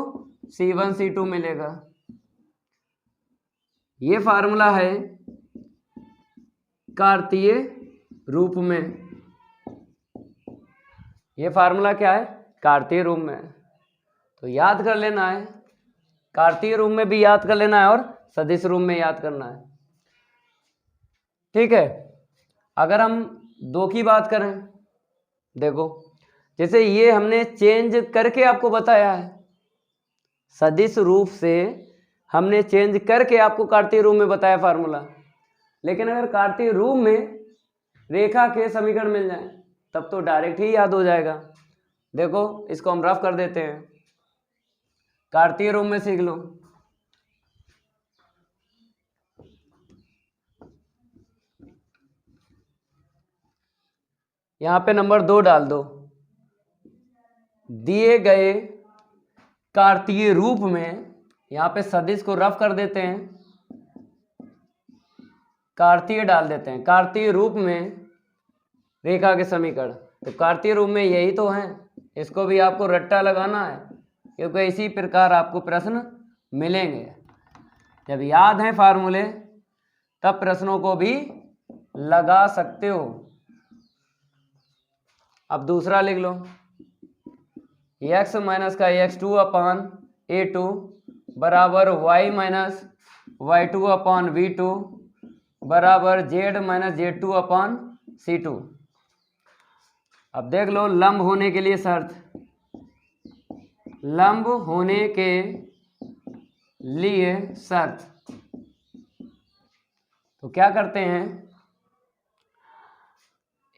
c1 c2 मिलेगा। ये फार्मूला है कार्तीय रूप में। ये फार्मूला क्या है, कार्तीय रूप में। तो याद कर लेना है, कार्तीय रूप में भी याद कर लेना है और सदिश रूप में याद करना है। ठीक है, अगर हम दो की बात करें, देखो जैसे ये हमने चेंज करके आपको बताया है, सदिश रूप से हमने चेंज करके आपको कार्तीय रूप में बताया फार्मूला। लेकिन अगर कार्तीय रूप में रेखा के समीकरण मिल जाए तब तो डायरेक्ट ही याद हो जाएगा। देखो इसको हम रफ कर देते हैं, कार्तीय रूप में सीख लो। यहां पे नंबर 2 डाल दो, दिए गए कार्तीय रूप में, यहां पे सदिश को रफ कर देते हैं, कार्तीय डाल देते हैं, कार्तीय रूप में रेखा के समीकरण। तो कार्तीय रूप में यही तो है, इसको भी आपको रट्टा लगाना है क्योंकि इसी प्रकार आपको प्रश्न मिलेंगे। जब याद है फार्मूले तब प्रश्नों को भी लगा सकते हो। अब दूसरा लिख लो, x माइनस का x2 अपान a2 बराबर y minus y2 upon v2 बराबर z minus z2 upon c2। अब देख लो लंब होने के लिए शर्त, लंब होने के लिए शर्त, तो क्या करते हैं,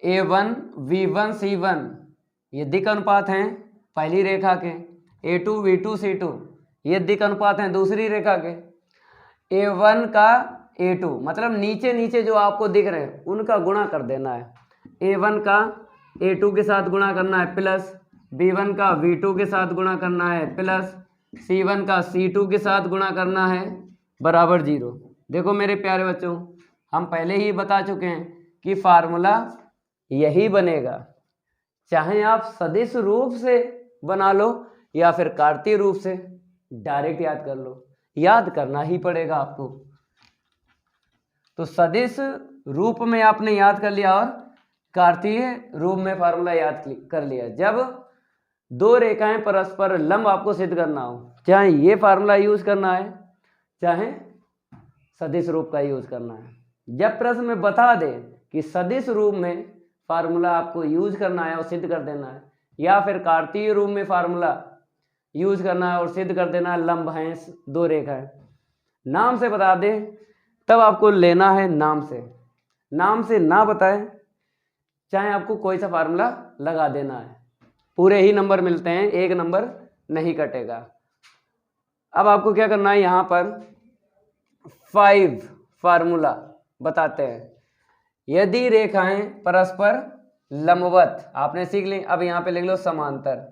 a1 v1 c1 ये दिक् अनुपात हैं पहली रेखा के, a2 v2 c2 ये दिक् अनुपात हैं दूसरी रेखा के, a1 का a2 मतलब नीचे नीचे जो आपको दिख रहे हैं उनका गुणा कर देना है, a1 का a2 के साथ गुणा करना है प्लस b1 का v2 के साथ गुणा करना है प्लस c1 का c2 के साथ गुणा करना है बराबर 0। देखो मेरे प्यारे बच्चों, हम पहले ही बता चुके हैं कि फार्मूला यही बनेगा, चाहे आप सदिश रूप से बना लो या फिर कार्तीय रूप से डायरेक्ट याद कर लो, याद करना ही पड़ेगा आपको। तो सदिश रूप में आपने याद कर लिया और कार्तीय रूप में फार्मूला याद कर लिया। जब दो रेखाएं परस्पर लंब आपको सिद्ध करना हो, चाहे ये फार्मूला यूज करना है चाहे सदिश रूप का यूज करना है। जब प्रश्न में बता दे कि सदिश रूप में फार्मूला आपको यूज करना है और सिद्ध कर देना है या फिर कार्तीय रूप में फार्मूला यूज करना है और सिद्ध कर देना है, लंब हैं दो रेखाएं, नाम से बता दे तब आपको लेना है नाम से, नाम से ना बताए चाहे आपको कोई सा फार्मूला लगा देना है, पूरे ही नंबर मिलते हैं, एक नंबर नहीं कटेगा। अब आपको क्या करना है, यहाँ पर 5 फार्मूला बताते हैं। यदि रेखाएं परस्पर लंबवत, आपने सीख ली, अब यहाँ पे लिख लो समांतर,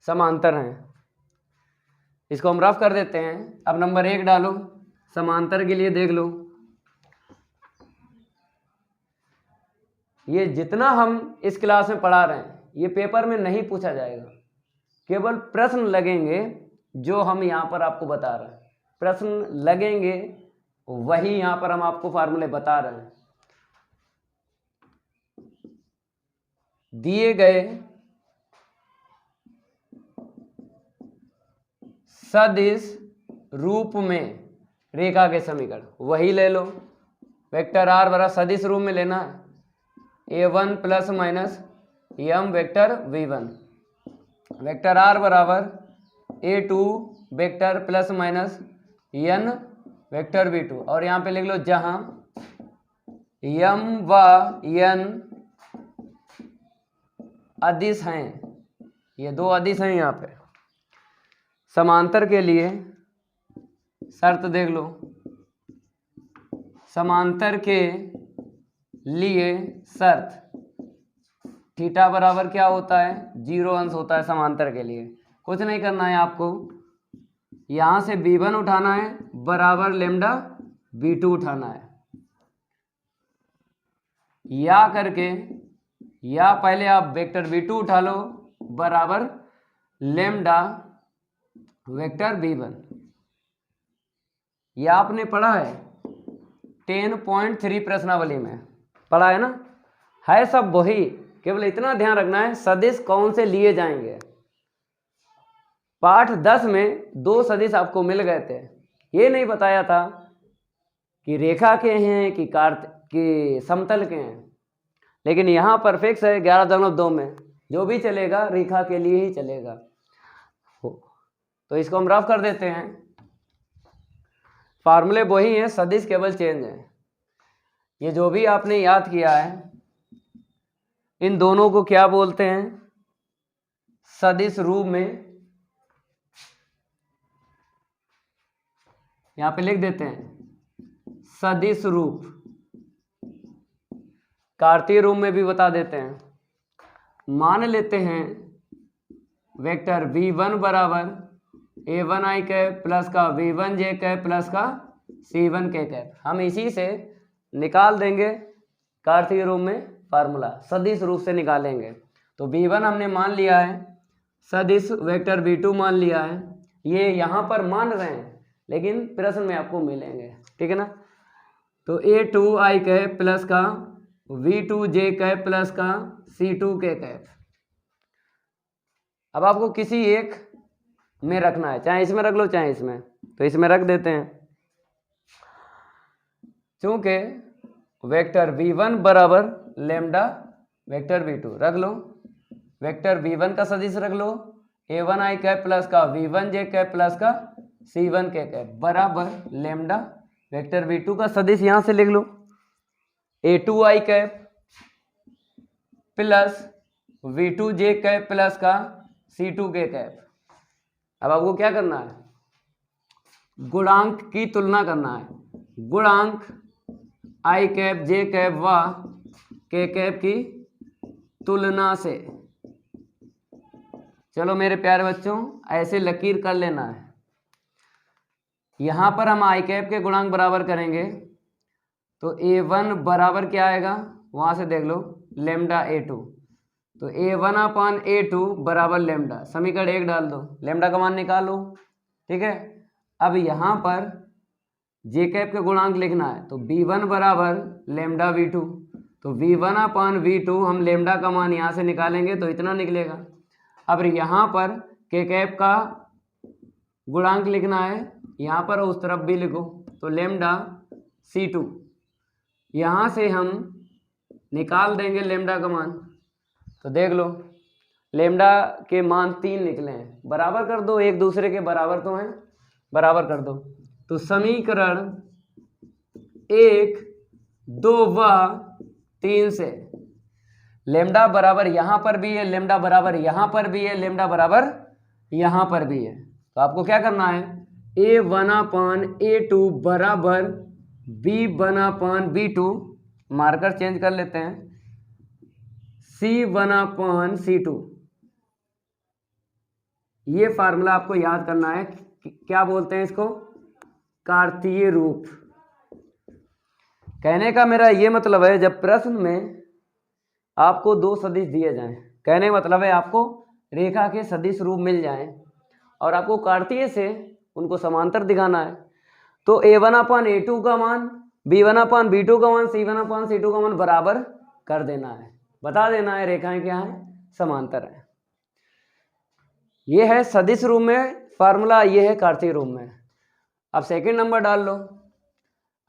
समांतर हैं, इसको हम रफ कर देते हैं। अब नंबर 1 डालो, समांतर के लिए देख लो, ये जितना हम इस क्लास में पढ़ा रहे हैं ये पेपर में नहीं पूछा जाएगा, केवल प्रश्न लगेंगे जो हम यहाँ पर आपको बता रहे हैं, प्रश्न लगेंगे वही यहाँ पर हम आपको फार्मूले बता रहे हैं। दिए गए सदिश रूप में रेखा के समीकरण वही ले लो, वेक्टर r बराबर सदिश रूप में लेना है, a1 plus minus m vector v1, vector r बराबर a2 vector plus minus n vector v2, और यहाँ पे लिख लो जहां m व n अदिश हैं, ये दो अदिश हैं। यहाँ पे समांतर के लिए शर्त देख लो, समांतर के लिए शर्त थीटा बराबर क्या होता है, 0 अंश होता है समांतर के लिए। कुछ नहीं करना है आपको, यहाँ से b1 उठाना है बराबर लेमडा b2 उठाना है, या करके या पहले आप वेक्टर v2 उठा लो बराबर लेमडा वेक्टर v1। यह आपने पढ़ा है 10.3 प्रश्नावली में पढ़ा है ना, है सब वही, केवल इतना ध्यान रखना है सदिश कौन से लिए जाएंगे। पाठ 10 में 2 सदिश आपको मिल गए थे, ये नहीं बताया था कि रेखा के हैं कि समतल के हैं, लेकिन यहाँ पर फिक्स है 11.2 में जो भी चलेगा रेखा के लिए ही चलेगा। तो इसको हम रफ कर देते हैं, फार्मूले वही हैं, सदिश केवल चेंज है। ये जो भी आपने याद किया है इन दोनों को क्या बोलते हैं, सदिश रूप में, यहाँ पे लिख देते हैं सदिश रूप, कार्तीय रूप में भी बता देते हैं। मान लेते हैं वेक्टर v1 बराबर a1i कैप प्लस का v1j कैप प्लस का c1k कैप, हम इसी से निकाल देंगे कार्तीय रूप में फार्मूला, सदिश रूप से निकालेंगे। तो v1 हमने मान लिया है, सदिश वेक्टर v2 मान लिया है, ये यहाँ पर मान रहे हैं लेकिन प्रश्न में आपको मिलेंगे, ठीक है ना। तो a2i कैप प्लस का v2j कैप प्लस का c2k कैप। अब आपको किसी एक में रखना है, चाहे इसमें रख लो चाहे इसमें, तो इसमें रख देते हैं। चूंकि वेक्टर v1 बराबर लेमडा वेक्टर v2 रख लो, वेक्टर v1 का सदिश रख लो a1 i कैप प्लस का v1 j कैप प्लस का c1 k कैप बराबर लेमडा वेक्टर v2 का सदिश यहां से लिख लो a2 i cap plus v2 j cap plus का c2 k कैप। अब आपको क्या करना है, गुणांक की तुलना करना है, गुणांक आई कैप जे कैप व के कैप की तुलना से। चलो मेरे प्यारे बच्चों ऐसे लकीर कर लेना है, यहां पर हम आई कैप के गुणांक बराबर करेंगे तो a1 बराबर क्या आएगा, वहां से देख लो लेमडा a2, तो a1 अपान a2 बराबर लेमडा, समीकरण 1 डाल दो, लेमडा का मान निकालो, ठीक है। अब यहां पर जे कैप के गुणांक लिखना है तो b1 बराबर लेमडा v2, तो v1 अपान v2 हम लेमडा का मान यहाँ से निकालेंगे तो इतना निकलेगा। अब यहाँ पर के कैप का गुणांक लिखना है, यहाँ पर उस तरफ भी लिखो तो लेमडा c2, यहाँ से हम निकाल देंगे लेमडा का मान, तो देख लो लेमडा के मान 3 निकले हैं, बराबर कर दो, एक दूसरे के बराबर तो हैं, बराबर कर दो, तो समीकरण 1, 2 व 3 से लेमडा बराबर यहाँ पर भी है, लेमडा बराबर यहाँ पर भी है, लेमडा बराबर यहाँ पर भी है, तो आपको क्या करना है a1 अपान a2 बराबर b1 अपान b2, मार्कर चेंज कर लेते हैं, c1 अपान c2, ये फार्मूला आपको याद करना है, क्या बोलते हैं इसको, कार्तीय रूप। कहने का मेरा ये मतलब है जब प्रश्न में आपको 2 सदिश दिए जाएं, कहने का मतलब है आपको रेखा के सदिश रूप मिल जाएं और आपको कार्तीय से उनको समांतर दिखाना है, तो a1 अपान a2 का मान b1 अपान b2 का मान c1 अपान c2 का मान बराबर कर देना है, बता देना है रेखाएं क्या है, समांतर है। ये है सदिश रूप में फार्मूला, ये है कार्तीय रूप में। अब सेकंड नंबर डाल लो,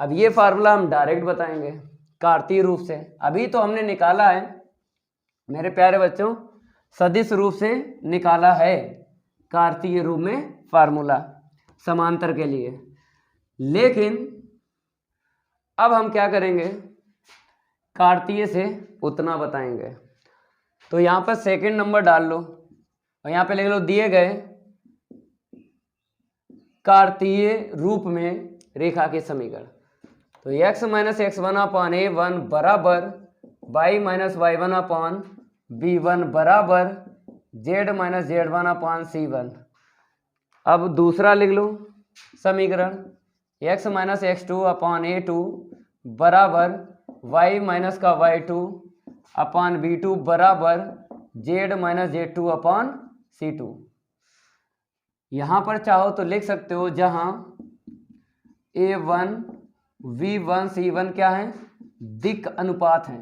अब ये फार्मूला हम डायरेक्ट बताएंगे कार्तीय रूप से, अभी तो हमने निकाला है मेरे प्यारे बच्चों सदिश रूप से निकाला है कार्तीय रूप में फार्मूला समांतर के लिए, लेकिन अब हम क्या करेंगे कार्तीय से उतना बताएंगे। तो यहाँ पर सेकंड नंबर डाल लो और यहाँ पे लिख लो दिए गए कार्तीय रूप में रेखा के समीकरण, तो x माइनस x1 अपान a1 बराबर y माइनस y1 अपान b1 बराबर z माइनस z1 अपान c1। अब दूसरा लिख लो समीकरण x माइनस x2 अपान a2 बराबर y माइनस का y2 अपान b2 बराबर z माइनस z2 अपान c2। यहाँ पर चाहो तो लिख सकते हो जहाँ a1 v1 c1 क्या है, दिक् अनुपात है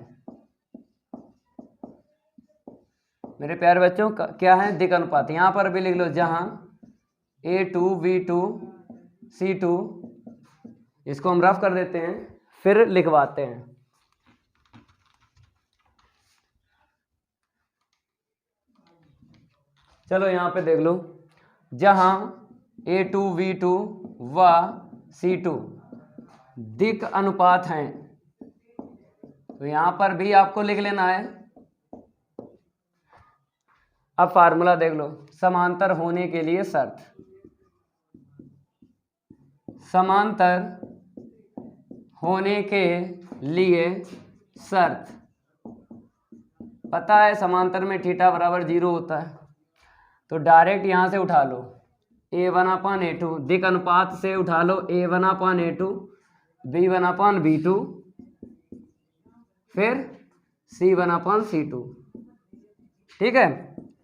मेरे प्यारे बच्चों, क्या है दिक् अनुपात। यहाँ पर भी लिख लो जहाँ a2 v2 c2, इसको हम रफ कर देते हैं फिर लिखवाते हैं। चलो यहाँ पे देख लो जहाँ a2 v2 व c2 दिक् अनुपात हैं, तो यहाँ पर भी आपको लिख लेना है। अब फार्मूला देख लो, समांतर होने के लिए शर्त, समांतर होने के लिए शर्त, पता है समांतर में थीटा बराबर 0 होता है, तो डायरेक्ट यहाँ से उठा लो a1 अपान a2, दिक् अनुपात से उठा लो a1 अपान a2 b1 अपान b2 फिर c1 अपान c2। ठीक है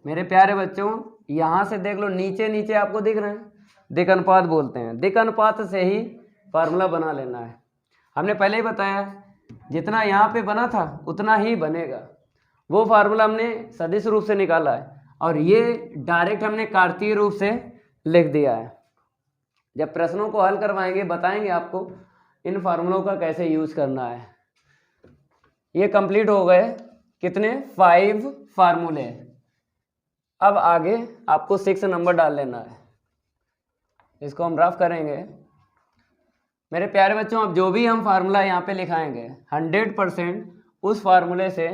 मेरे प्यारे बच्चों, यहाँ से देख लो नीचे नीचे आपको दिख रहे हैं, दिक् अनुपात बोलते हैं, दिक् अनुपात से ही फार्मूला बना लेना है। हमने पहले ही बताया जितना यहाँ पे बना था उतना ही बनेगा, वो फार्मूला हमने सदिश रूप से निकाला है और ये डायरेक्ट हमने कार्तीय रूप से लिख दिया है। जब प्रश्नों को हल करवाएंगे बताएंगे आपको इन फार्मूलों का कैसे यूज करना है। ये कंप्लीट हो गए कितने 5 फार्मूले। अब आगे आपको 6 नंबर डाल लेना है। इसको हम रफ करेंगे। मेरे प्यारे बच्चों, अब जो भी हम फार्मूला यहाँ पे लिखाएंगे 100% उस फार्मूले से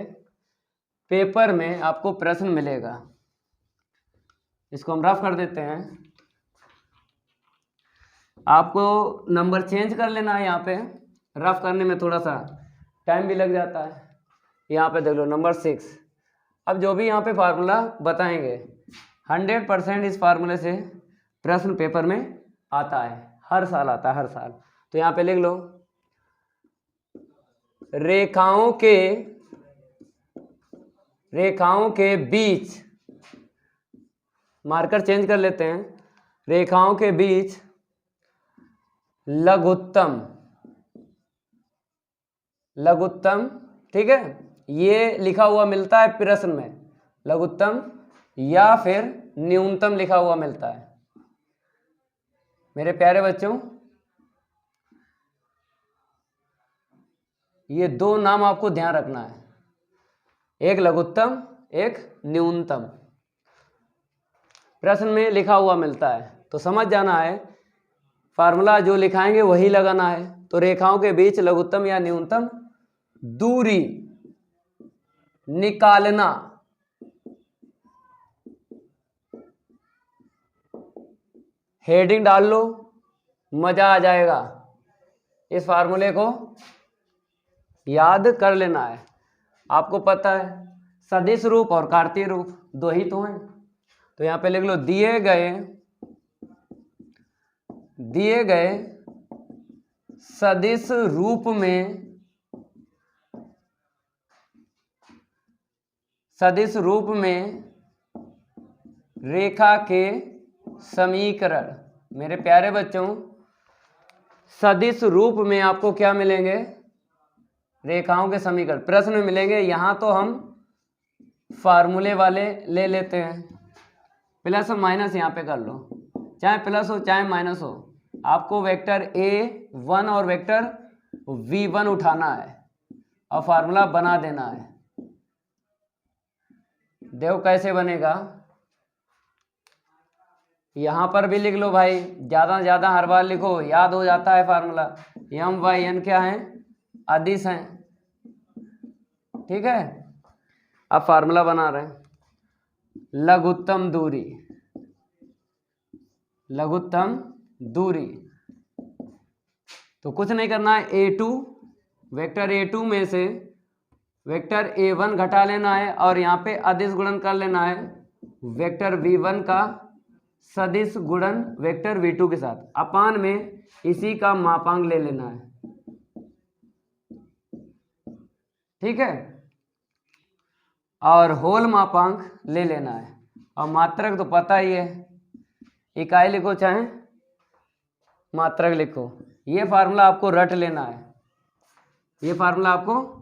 पेपर में आपको प्रश्न मिलेगा। इसको हम रफ कर देते हैं। आपको नंबर चेंज कर लेना है। यहाँ पे रफ करने में थोड़ा सा टाइम भी लग जाता है। यहाँ पे देख लो नंबर 6। अब जो भी यहाँ पे फार्मूला बताएंगे 100% इस फार्मूले से प्रश्न पेपर में आता है, हर साल आता है, हर साल। तो यहाँ पे लिख लो रेखाओं के बीच, मार्कर चेंज कर लेते हैं, रेखाओं के बीच लघुत्तम, ठीक है, ये लिखा हुआ मिलता है प्रश्न में, लघुत्तम या फिर न्यूनतम लिखा हुआ मिलता है। मेरे प्यारे बच्चों, ये दो नाम आपको ध्यान रखना है, एक लघुत्तम एक न्यूनतम, प्रश्न में लिखा हुआ मिलता है। तो समझ जाना है, फार्मूला जो लिखाएंगे वही लगाना है। तो रेखाओं के बीच लघुत्तम या न्यूनतम दूरी निकालना, हेडिंग डाल लो, मजा आ जाएगा। इस फार्मूले को याद कर लेना है। आपको पता है सदिश रूप और कार्तीय रूप दो ही तो हैं। तो यहां पे लिख लो दिए गए सदिश रूप में रेखा के समीकरण। मेरे प्यारे बच्चों, सदिश रूप में आपको क्या मिलेंगे? रेखाओं के समीकरण प्रश्न में मिलेंगे। यहां तो हम फार्मूले वाले ले लेते हैं, प्लस और माइनस यहाँ पे कर लो, चाहे प्लस हो चाहे माइनस हो। आपको वेक्टर A1 और वेक्टर V1 उठाना है और फार्मूला बना देना है। देखो कैसे बनेगा। यहां पर भी लिख लो भाई, ज्यादा से ज्यादा हर बार लिखो, याद हो जाता है फार्मूला। M/N क्या है? अदिश हैं, ठीक है। अब फार्मूला बना रहे हैं, लघुत्तम दूरी। तो कुछ नहीं करना है, वेक्टर A2 में से वेक्टर A1 घटा लेना है और यहाँ पे अदिश गुणन कर लेना है वेक्टर V1 का सदिश गुणन वेक्टर V2 के साथ, अपान में इसी का मापांक ले लेना है, ठीक है, और होल मापांक ले लेना है। और मात्रक तो पता ही है, इकाई लिखो चाहे मात्रक लिखो। ये फार्मूला आपको रट लेना है, ये फार्मूला आपको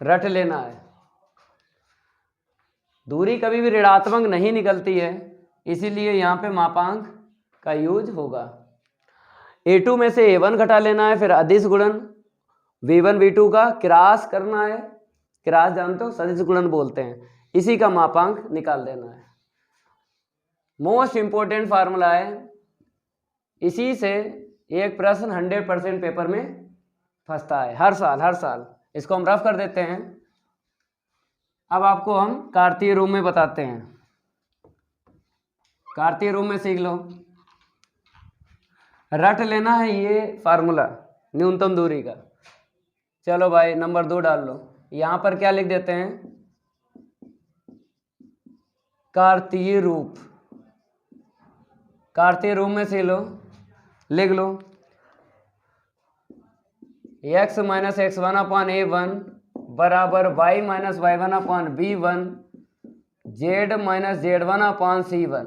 रट लेना है। दूरी कभी भी ऋणात्मक नहीं निकलती है, इसीलिए यहाँ पे मापांक का यूज होगा। A2 में से A1 घटा लेना है, फिर अदिश गुणन V1 V2 का क्रॉस करना है। क्रॉस जानते हो, सदिश गुणन बोलते हैं। इसी का मापांक निकाल देना है। मोस्ट इंपोर्टेंट फार्मूला है, इसी से एक प्रश्न 100% पेपर में फंसता है, हर साल। इसको हम रफ कर देते हैं। अब आपको हम कार्तीय रूप में बताते हैं। कार्तीय रूप में सीख लो, रट लेना है ये फार्मूला न्यूनतम दूरी का। चलो भाई नंबर 2 डाल लो। यहां पर क्या लिख देते हैं? कार्तीय रूप में सीख लो, लिख लो x minus x1 upon A1 बराबर y minus y1 upon B1 z minus z1 upon C1,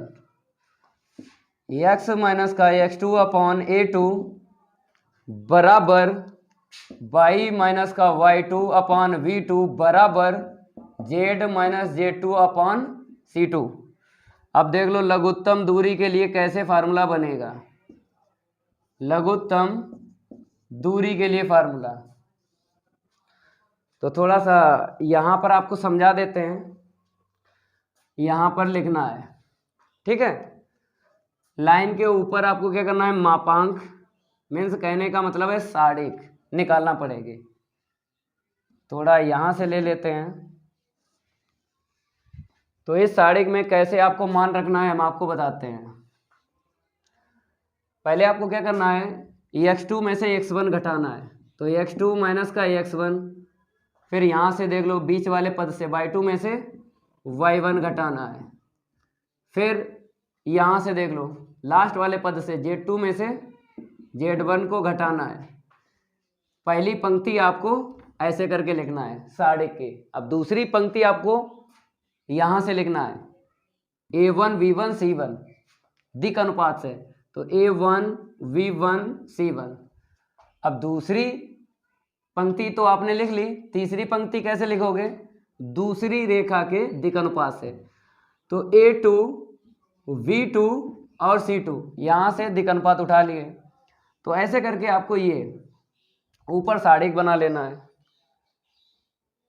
x minus का x2 अपॉन A2 बराबर y माइनस का y2 अपॉन V2 बराबर z minus z2 upon C2। अब देख लो लघुत्तम दूरी के लिए कैसे फार्मूला बनेगा। लघुत्तम दूरी के लिए फार्मूला तो थोड़ा सा यहां पर आपको समझा देते हैं। यहां पर लिखना है, ठीक है। लाइन के ऊपर आपको क्या करना है, मापांक मीन्स कहने का मतलब है सारिक निकालना पड़ेगी। थोड़ा यहां से ले लेते हैं। तो इस सारिक में कैसे आपको मान रखना है हम आपको बताते हैं। पहले आपको क्या करना है, x2 में से x1 घटाना है। तो x2 माइनस का x1, फिर यहाँ से देख लो बीच वाले पद से y2 में से y1 घटाना है। फिर यहाँ से देख लो लास्ट वाले पद से z2 में से z1 को घटाना है। पहली पंक्ति आपको ऐसे करके लिखना है सारिक की। अब दूसरी पंक्ति आपको यहाँ से लिखना है a1 v1 c1 दिक् अनुपात से। तो a1 v1 c1। अब दूसरी पंक्ति तो आपने लिख ली, तीसरी पंक्ति कैसे लिखोगे, दूसरी रेखा के दिक् अनुपात से। तो a2 v2 और c2 यहाँ से दिक् अनुपात उठा लिए। तो ऐसे करके आपको ये ऊपर सारिक बना लेना है।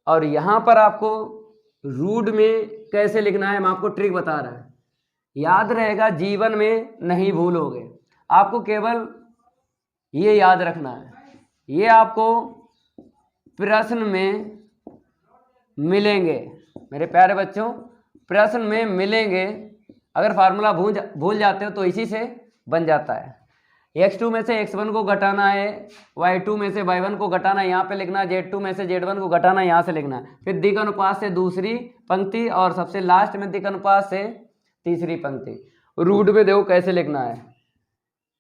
और यहाँ पर आपको रूट में कैसे लिखना है हम आपको ट्रिक बता रहे हैं, याद रहेगा, जीवन में नहीं भूलोगे। आपको केवल ये याद रखना है, ये आपको प्रश्न में मिलेंगे मेरे प्यारे बच्चों, प्रश्न में मिलेंगे। अगर फार्मूला भूल जाते हो तो इसी से बन जाता है। x2 में से x1 को घटाना है, y2 में से y1 को घटाना है, यहाँ पे लिखना है z2 में से z1 को घटाना है, यहाँ से लिखना है। फिर दिक् अनुपात से दूसरी पंक्ति और सबसे लास्ट में दिक् अनुपात से तीसरी पंक्ति। रूट में देखो कैसे लिखना है।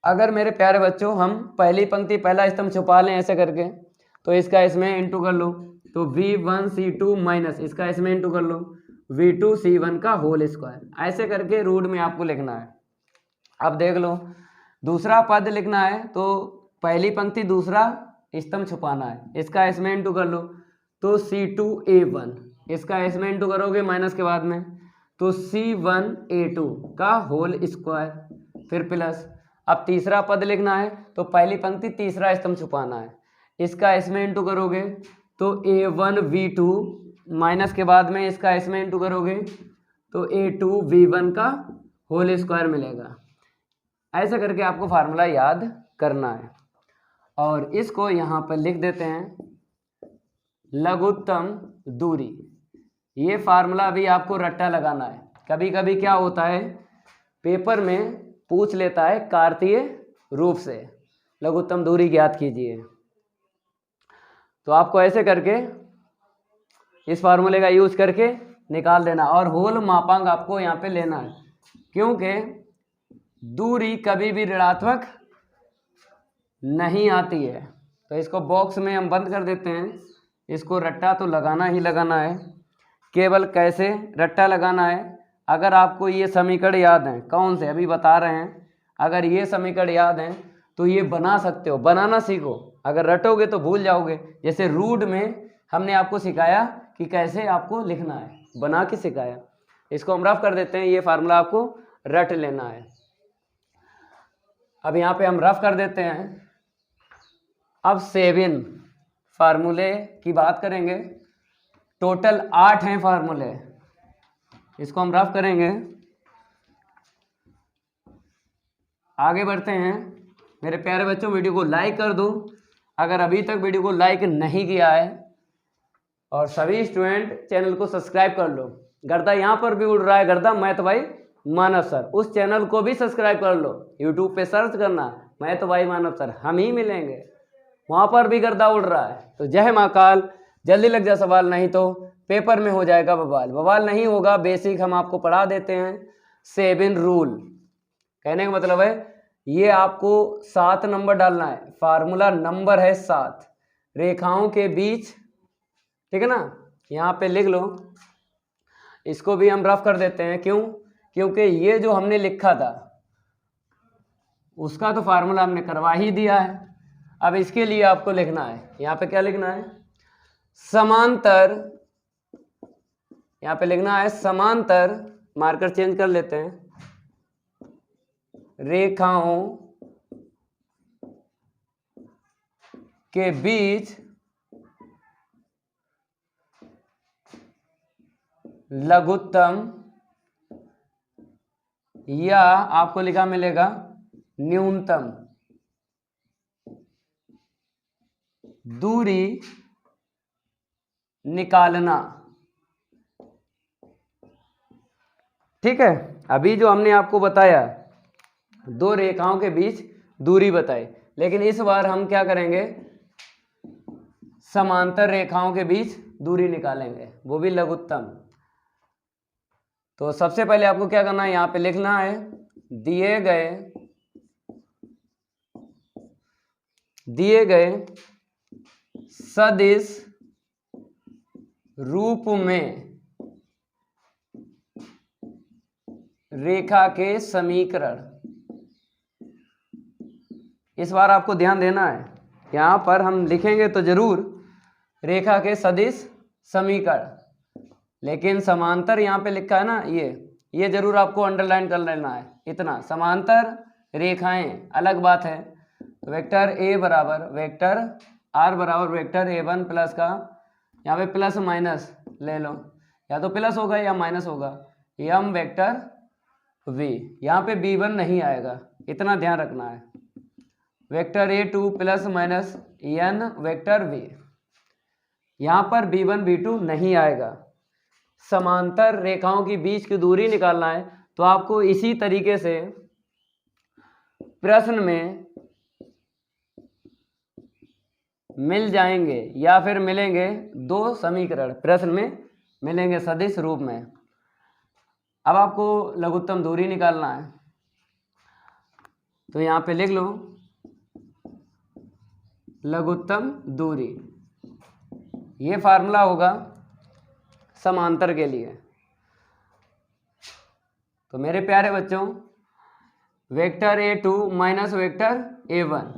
अगर मेरे प्यारे बच्चों हम पहली पंक्ति पहला स्तंभ छुपा लें ऐसे करके, तो इसका इसमें इंटू कर लो। तो v1 c2 माइनस इसका इसमें इंटू कर लो v2 c1 का होल स्क्वायर। ऐसे करके रूट में आपको लिखना है। अब देख लो दूसरा पद लिखना है, तो पहली पंक्ति दूसरा स्तंभ छुपाना है, इसका इसमें इंटू कर लो। तो c2a1 इसका इसमें इंटू करोगे माइनस के बाद में, तो c1a2 का होल स्क्वायर, फिर प्लस। अब तीसरा पद लिखना है, तो पहली पंक्ति तीसरा स्तंभ छुपाना है, इसका इसमें इंटू करोगे तो a1 v2 माइनस के बाद में इसका इसमें इंटू करोगे तो a2 v1 का होल स्क्वायर मिलेगा। ऐसा करके आपको फार्मूला याद करना है। और इसको यहाँ पर लिख देते हैं लघुत्तम दूरी। ये फार्मूला भी आपको रट्टा लगाना है। कभी कभी क्या होता है पेपर में पूछ लेता है कार्तीय रूप से लघुत्तम दूरी ज्ञात कीजिए। तो आपको ऐसे करके इस फार्मूले का यूज करके निकाल देना। और होल मापांक आपको यहाँ पे लेना है, क्योंकि दूरी कभी भी ऋणात्मक नहीं आती है। तो इसको बॉक्स में हम बंद कर देते हैं। इसको रट्टा तो लगाना ही लगाना है। केवल कैसे रट्टा लगाना है, अगर आपको ये समीकरण याद हैं, कौन से अभी बता रहे हैं, अगर ये समीकरण याद हैं तो ये बना सकते हो, बनाना सीखो। अगर रटोगे तो भूल जाओगे। जैसे रूट में हमने आपको सिखाया कि कैसे आपको लिखना है, बना के सिखाया। इसको हम रफ कर देते हैं, ये फार्मूला आपको रट लेना है। अब यहाँ पे हम रफ कर देते हैं। अब 7 फार्मूले की बात करेंगे। टोटल 8 हैं फार्मूले, इसको हम रफ करेंगे। आगे बढ़ते हैं मेरे प्यारे बच्चों। वीडियो को लाइक कर दो अगर अभी तक वीडियो को लाइक नहीं किया है, और सभी स्टूडेंट चैनल को सब्सक्राइब कर लो। गर्दा यहाँ पर भी उड़ रहा है, गर्दा मैथ भाई मानव सर, उस चैनल को भी सब्सक्राइब कर लो। यूट्यूब पे सर्च करना मैथ भाई मानव सर, हम ही मिलेंगे, वहाँ पर भी गर्दा उड़ रहा है। तो जय महाकाल, जल्दी लग जा सवाल, नहीं तो पेपर में हो जाएगा बवाल। बवाल नहीं होगा, बेसिक हम आपको पढ़ा देते हैं। 7 रूल कहने का मतलब है ये आपको 7 नंबर डालना है। फार्मूला नंबर है 7, रेखाओं के बीच, ठीक है ना। यहाँ पे लिख लो, इसको भी हम रफ कर देते हैं। क्यों? क्योंकि ये जो हमने लिखा था उसका तो फार्मूला हमने करवा ही दिया है। अब इसके लिए आपको लिखना है, यहाँ पे क्या लिखना है, समांतर, यहाँ पे लिखना है समांतर मार्कर चेंज कर लेते हैं। रेखाओं के बीच लघुत्तम या आपको लिखा मिलेगा न्यूनतम दूरी निकालना। ठीक है, अभी जो हमने आपको बताया दो रेखाओं के बीच दूरी बताई, लेकिन इस बार हम क्या करेंगे, समांतर रेखाओं के बीच दूरी निकालेंगे, वो भी लघुत्तम। तो सबसे पहले आपको क्या करना है, यहां पे लिखना है दिए गए सदिश रूप में रेखा के समीकरण। इस बार आपको ध्यान देना है, यहां पर हम लिखेंगे तो जरूर रेखा के सदिश समीकरण, लेकिन समांतर यहां पे लिखा है ना, ये जरूर आपको अंडरलाइन कर लेना है। इतना समांतर रेखाएं अलग बात है। तो वेक्टर ए बराबर वेक्टर आर बराबर वेक्टर A1 प्लस का, यहाँ पे प्लस माइनस ले लो, या तो प्लस होगा या माइनस होगा, एम वेक्टर V, यहाँ पे B1 नहीं आएगा, इतना ध्यान रखना है। Vector A2 plus minus n vector V, यहाँ पर B1 B2 नहीं आएगा। समांतर रेखाओं की बीच की दूरी निकालना है, तो आपको इसी तरीके से प्रश्न में मिल जाएंगे या फिर मिलेंगे दो समीकरण, प्रश्न में मिलेंगे सदिश रूप में। अब आपको लघुत्तम दूरी निकालना है, तो यहां पे लिख लो लघुत्तम दूरी, ये फार्मूला होगा समांतर के लिए। तो मेरे प्यारे बच्चों, vector A2 minus vector A1,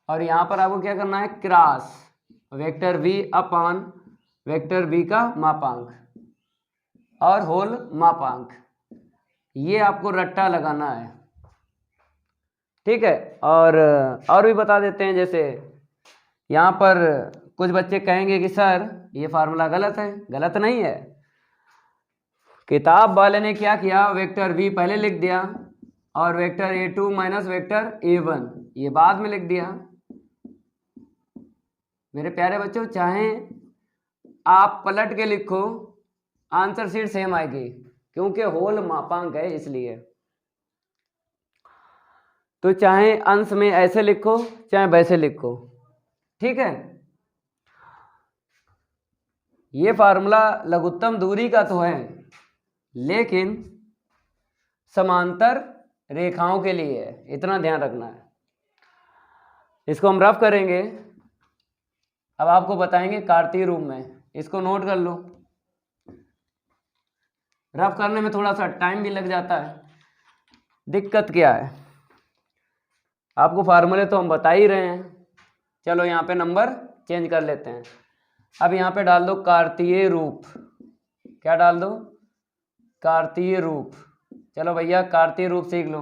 और यहां पर आपको क्या करना है, क्रॉस वेक्टर V अपान वेक्टर V का मापांक और होल मापांक, ये आपको रट्टा लगाना है। ठीक है, और भी बता देते हैं, जैसे यहां पर कुछ बच्चे कहेंगे कि सर ये फार्मूला गलत है। गलत नहीं है, किताब वाले ने क्या किया, वेक्टर V पहले लिख दिया और vector A2 minus vector A1 ये बाद में लिख दिया। मेरे प्यारे बच्चों, चाहे आप पलट के लिखो, आंसर शीट सेम आएगी, क्योंकि होल मापांक है इसलिए। तो चाहे अंश में ऐसे लिखो चाहे वैसे लिखो, ठीक है। ये फार्मूला लघुत्तम दूरी का तो है, लेकिन समांतर रेखाओं के लिए है, इतना ध्यान रखना है। इसको हम रफ करेंगे, अब आपको बताएंगे कार्तीय रूप में, इसको नोट कर लो। रफ करने में थोड़ा सा टाइम भी लग जाता है, दिक्कत क्या है, आपको फार्मूले तो हम बता ही रहे हैं। चलो यहाँ पे नंबर चेंज कर लेते हैं। अब यहाँ पे डाल दो कार्तीय रूप, क्या डाल दो, कार्तीय रूप। चलो भैया कार्तीय रूप सीख लो।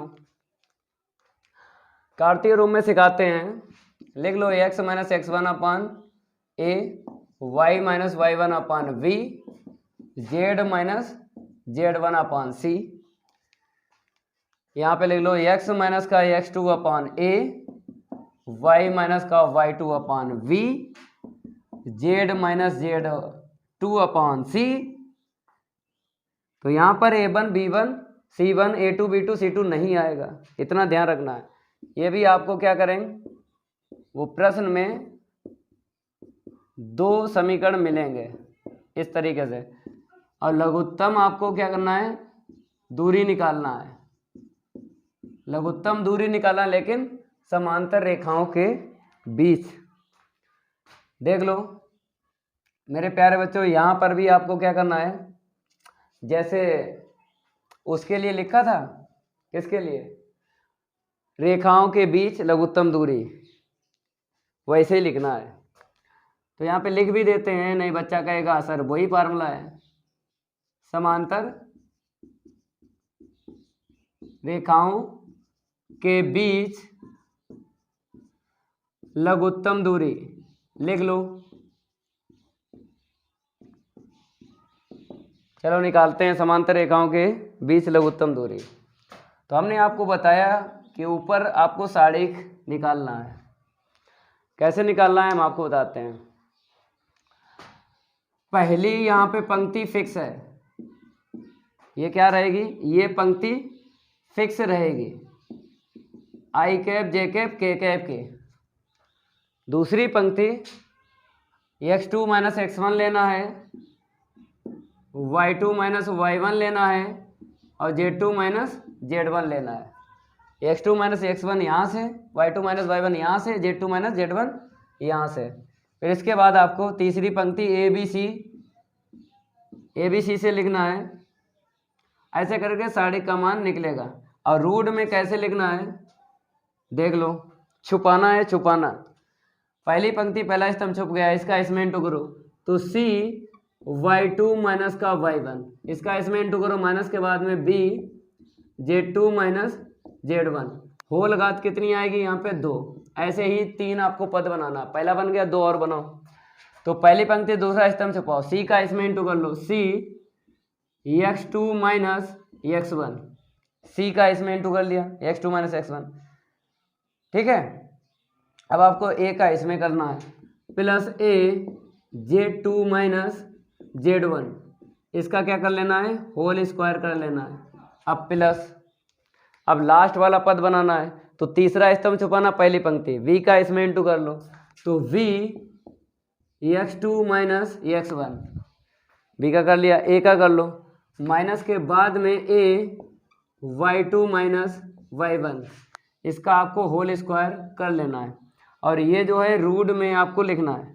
कार्तीय रूप में सिखाते हैं, लिख लो x minus x1 upon a, y minus y1 upon v, z minus z1 upon c। यहाँ पे लिख लो x माइनस का x2 upon a, y minus का y2 अपान v, z माइनस z2 अपान c। तो यहाँ पर a1 b1 c1 a2 b2 c2 नहीं आएगा, इतना ध्यान रखना है। ये भी आपको क्या करेंगे, वो प्रश्न में दो समीकरण मिलेंगे इस तरीके से, और लघुत्तम आपको क्या करना है, दूरी निकालना है। लघुत्तम दूरी निकालना, लेकिन समांतर रेखाओं के बीच। देख लो मेरे प्यारे बच्चों, यहाँ पर भी आपको क्या करना है, जैसे उसके लिए लिखा था, किसके लिए, रेखाओं के बीच लघुत्तम दूरी, वैसे ही लिखना है। तो यहाँ पे लिख भी देते हैं, नहीं बच्चा कहेगा सर वही फार्मूला है, समांतर रेखाओं के बीच लघुत्तम दूरी लिख लो। चलो निकालते हैं समांतर रेखाओं के बीच लघुत्तम दूरी। तो हमने आपको बताया कि ऊपर आपको सारिक निकालना है। कैसे निकालना है हम आपको बताते हैं। पहली यहाँ पे पंक्ति फिक्स है, ये क्या रहेगी, ये पंक्ति फिक्स रहेगी, आई कैप जे कैप के कैप के। दूसरी पंक्ति x2 माइनस x1 लेना है, y2 माइनस y1 लेना है और z2 माइनस z1 लेना है। x2 माइनस x1 यहाँ से, y2 माइनस y1 यहाँ से, z2 माइनस z1 यहाँ से। फिर इसके बाद आपको तीसरी पंक्ति ए बी सी से लिखना है। ऐसे करके सारिक का मान निकलेगा। और रूट में कैसे लिखना है देख लो, छुपाना है, छुपाना। पहली पंक्ति पहला स्तंभ छुप गया, इसका इसमें इंटू करो तो c y2 माइनस का y1, इसका इसमें इंटू करो माइनस के बाद में b z2 minus z1, whole घात कितनी आएगी यहाँ पे 2। ऐसे ही 3 आपको पद बनाना, पहला बन गया, 2 और बनाओ। तो पहली पंक्ति दूसरा स्तंभ छुपाओ, c का इसमें इंटू कर लो, c x2 minus x1, c का इसमें इंटू कर लिया x2 माइनस x1, ठीक है। अब आपको a का इसमें करना है, plus a z2 minus z1, इसका क्या कर लेना है, होल स्क्वायर कर लेना है। अब प्लस, अब लास्ट वाला पद बनाना है तो तीसरा स्तंभ छुपाना, पहली पंक्ति v का इसमें इंटू कर लो तो v x2 minus x1, b का कर लिया, a का कर लो, माइनस के बाद में a y2 माइनस y1, इसका आपको होल स्क्वायर कर लेना है। और ये जो है रूट में आपको लिखना है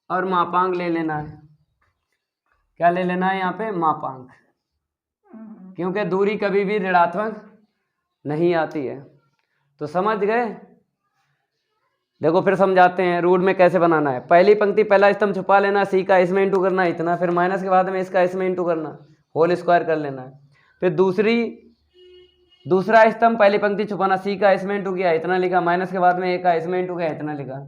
और मापांक ले लेना है। क्या ले लेना है यहाँ पे, मापांक, क्योंकि दूरी कभी भी ऋणात्मक नहीं आती है। तो समझ गए। देखो फिर समझाते हैं रूट में कैसे बनाना है। पहली पंक्ति पहला स्तंभ छुपा लेना, सी का इसमें इंटू करना इतना, फिर माइनस के बाद में इसका इसमें इंटू करना, होल स्क्वायर कर लेना है। फिर दूसरा स्तंभ पहली पंक्ति छुपाना, सी का इसमें इंटू किया इतना लिखा, माइनस के बाद में ए का इसमें इंटू किया इतना लिखा।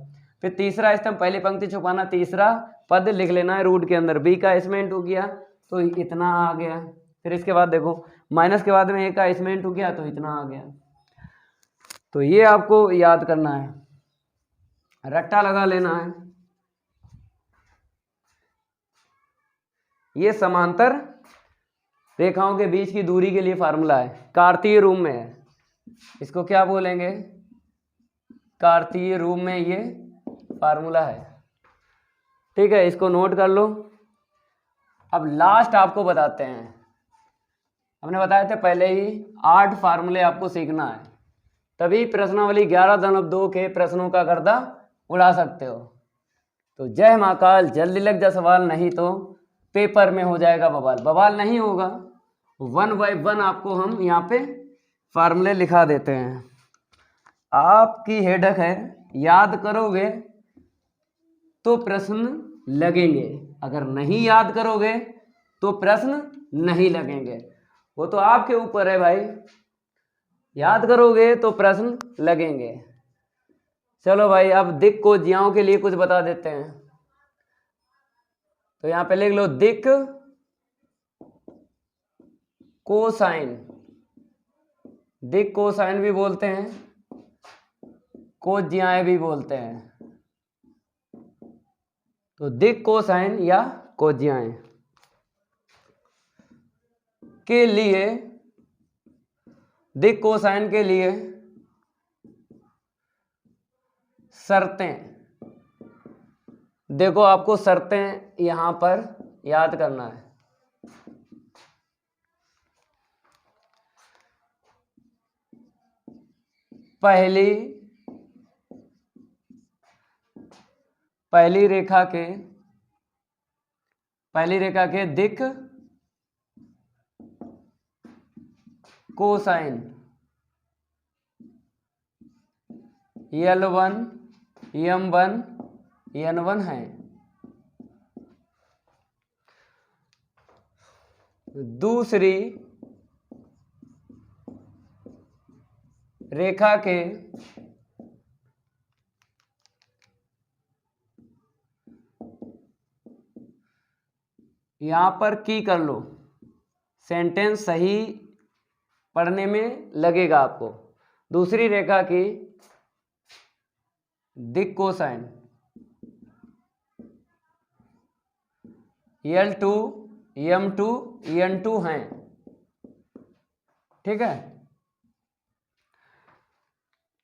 फिर तीसरा स्तंभ पहली पंक्ति छुपाना, तीसरा पद लिख लेना है रूट के अंदर, बी का इसमें इंटू किया तो इतना आ गया। फिर इसके बाद देखो माइनस के बाद में ए का इसमें इंटू किया तो इतना आ गया। तो ये आपको याद करना है, रट्टा लगा लेना है। ये समांतर रेखाओं के बीच की दूरी के लिए फार्मूला है, कार्तीय रूप में है। इसको क्या बोलेंगे, कार्तीय रूप में ये फार्मूला है, ठीक है। इसको नोट कर लो। अब लास्ट आपको बताते हैं, हमने बताए थे पहले ही 8 फार्मूले आपको सीखना है, तभी प्रश्नावली 11.2 के प्रश्नों का गर्दा उड़ा सकते हो। तो जय महाकाल, जल्दी लग जा सवाल, नहीं तो पेपर में हो जाएगा बवाल। बवाल नहीं होगा, 1 बाय 1 आपको हम यहाँ पे फार्मूले लिखा देते हैं। आपकी हेडक है, याद करोगे तो प्रश्न लगेंगे, अगर नहीं याद करोगे तो प्रश्न नहीं लगेंगे। वो तो आपके ऊपर है भाई, याद करोगे तो प्रश्न लगेंगे। चलो भाई, अब दिक् को ज्याओं के लिए कुछ बता देते हैं। तो यहां पे लिख लो दिक् कोसाइन, दिक् कोसाइन भी बोलते हैं, कोज्याएं भी बोलते हैं। तो दिक् कोसाइन या कोज्याएं के लिए, दिक् कोसाइन के लिए शर्तें, देखो आपको शर्तें यहां पर याद करना है। पहली रेखा के दिक् कोसाइन L1 M1 N1 है। दूसरी रेखा के यहां पर की कर लो, सेंटेंस सही पढ़ने में लगेगा आपको। दूसरी रेखा की दिक कोसाइन L2 M2 N2 हैं, ठीक है।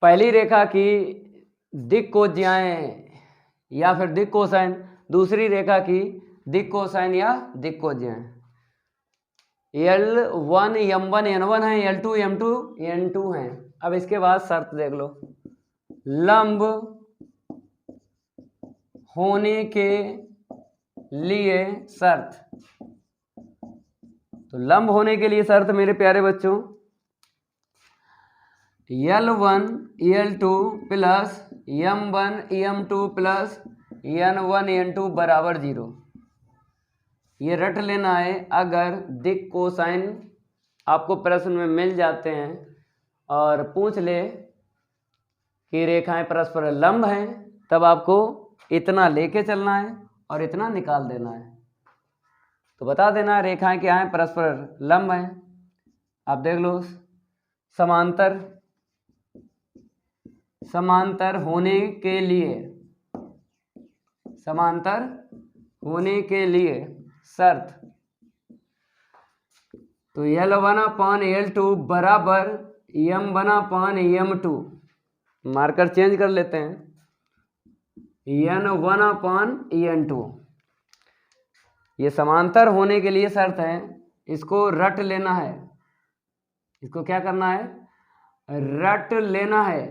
पहली रेखा की दिक कोज्याएं या फिर दिक कोसाइन, दूसरी रेखा की दिक कोसाइन या दिक कोज्याएं। L1 M1 N1 है, L2 M2 N2 हैं। अब इसके बाद शर्त देख लो, लंब होने के लिए शर्त। तो लंब होने के लिए शर्त मेरे प्यारे बच्चों, L1 L2 plus M1 M2 plus N1 N2 बराबर 0। ये रट लेना है। अगर दिक कोसाइन आपको प्रश्न में मिल जाते हैं और पूछ ले कि रेखाएं परस्पर लंब हैं, तब आपको इतना लेके चलना है और इतना निकाल देना है। तो बता देना रेखाएं क्या हैं, परस्पर लंब हैं। आप देख लो, समांतर समांतर होने के लिए, समांतर होने के लिए शर्त। तो L1/L2 बराबर M1/M2, मार्कर चेंज कर लेते हैं, N1/N2। ये समांतर होने के लिए शर्त है, इसको रट लेना है। इसको क्या करना है, रट लेना है।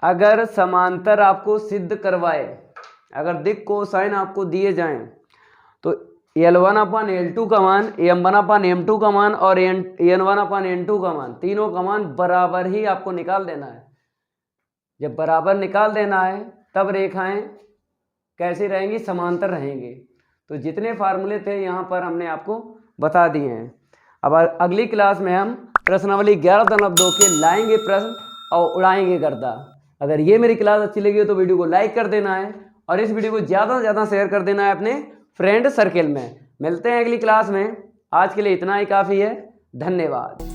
अगर समांतर आपको सिद्ध करवाए, अगर दिक कोसाइन आपको दिए जाएं, तो L1/L2 का मान, M1/M2 का मान और N1/N2 का मान, तीनों का मान बराबर ही आपको निकाल देना है। जब बराबर निकाल देना है तब रेखाएं कैसी रहेंगी, समांतर रहेंगी। तो जितने फार्मूले थे यहाँ पर हमने आपको बता दिए हैं। अब अगली क्लास में हम प्रश्नावली 11.2 के लाएंगे प्रश्न और उड़ाएंगे गर्दा। अगर ये मेरी क्लास अच्छी लगी हो तो वीडियो को लाइक कर देना है और इस वीडियो को ज़्यादा से ज़्यादा शेयर कर देना है अपने फ्रेंड सर्किल में। मिलते हैं अगली क्लास में। आज के लिए इतना ही काफ़ी है। धन्यवाद।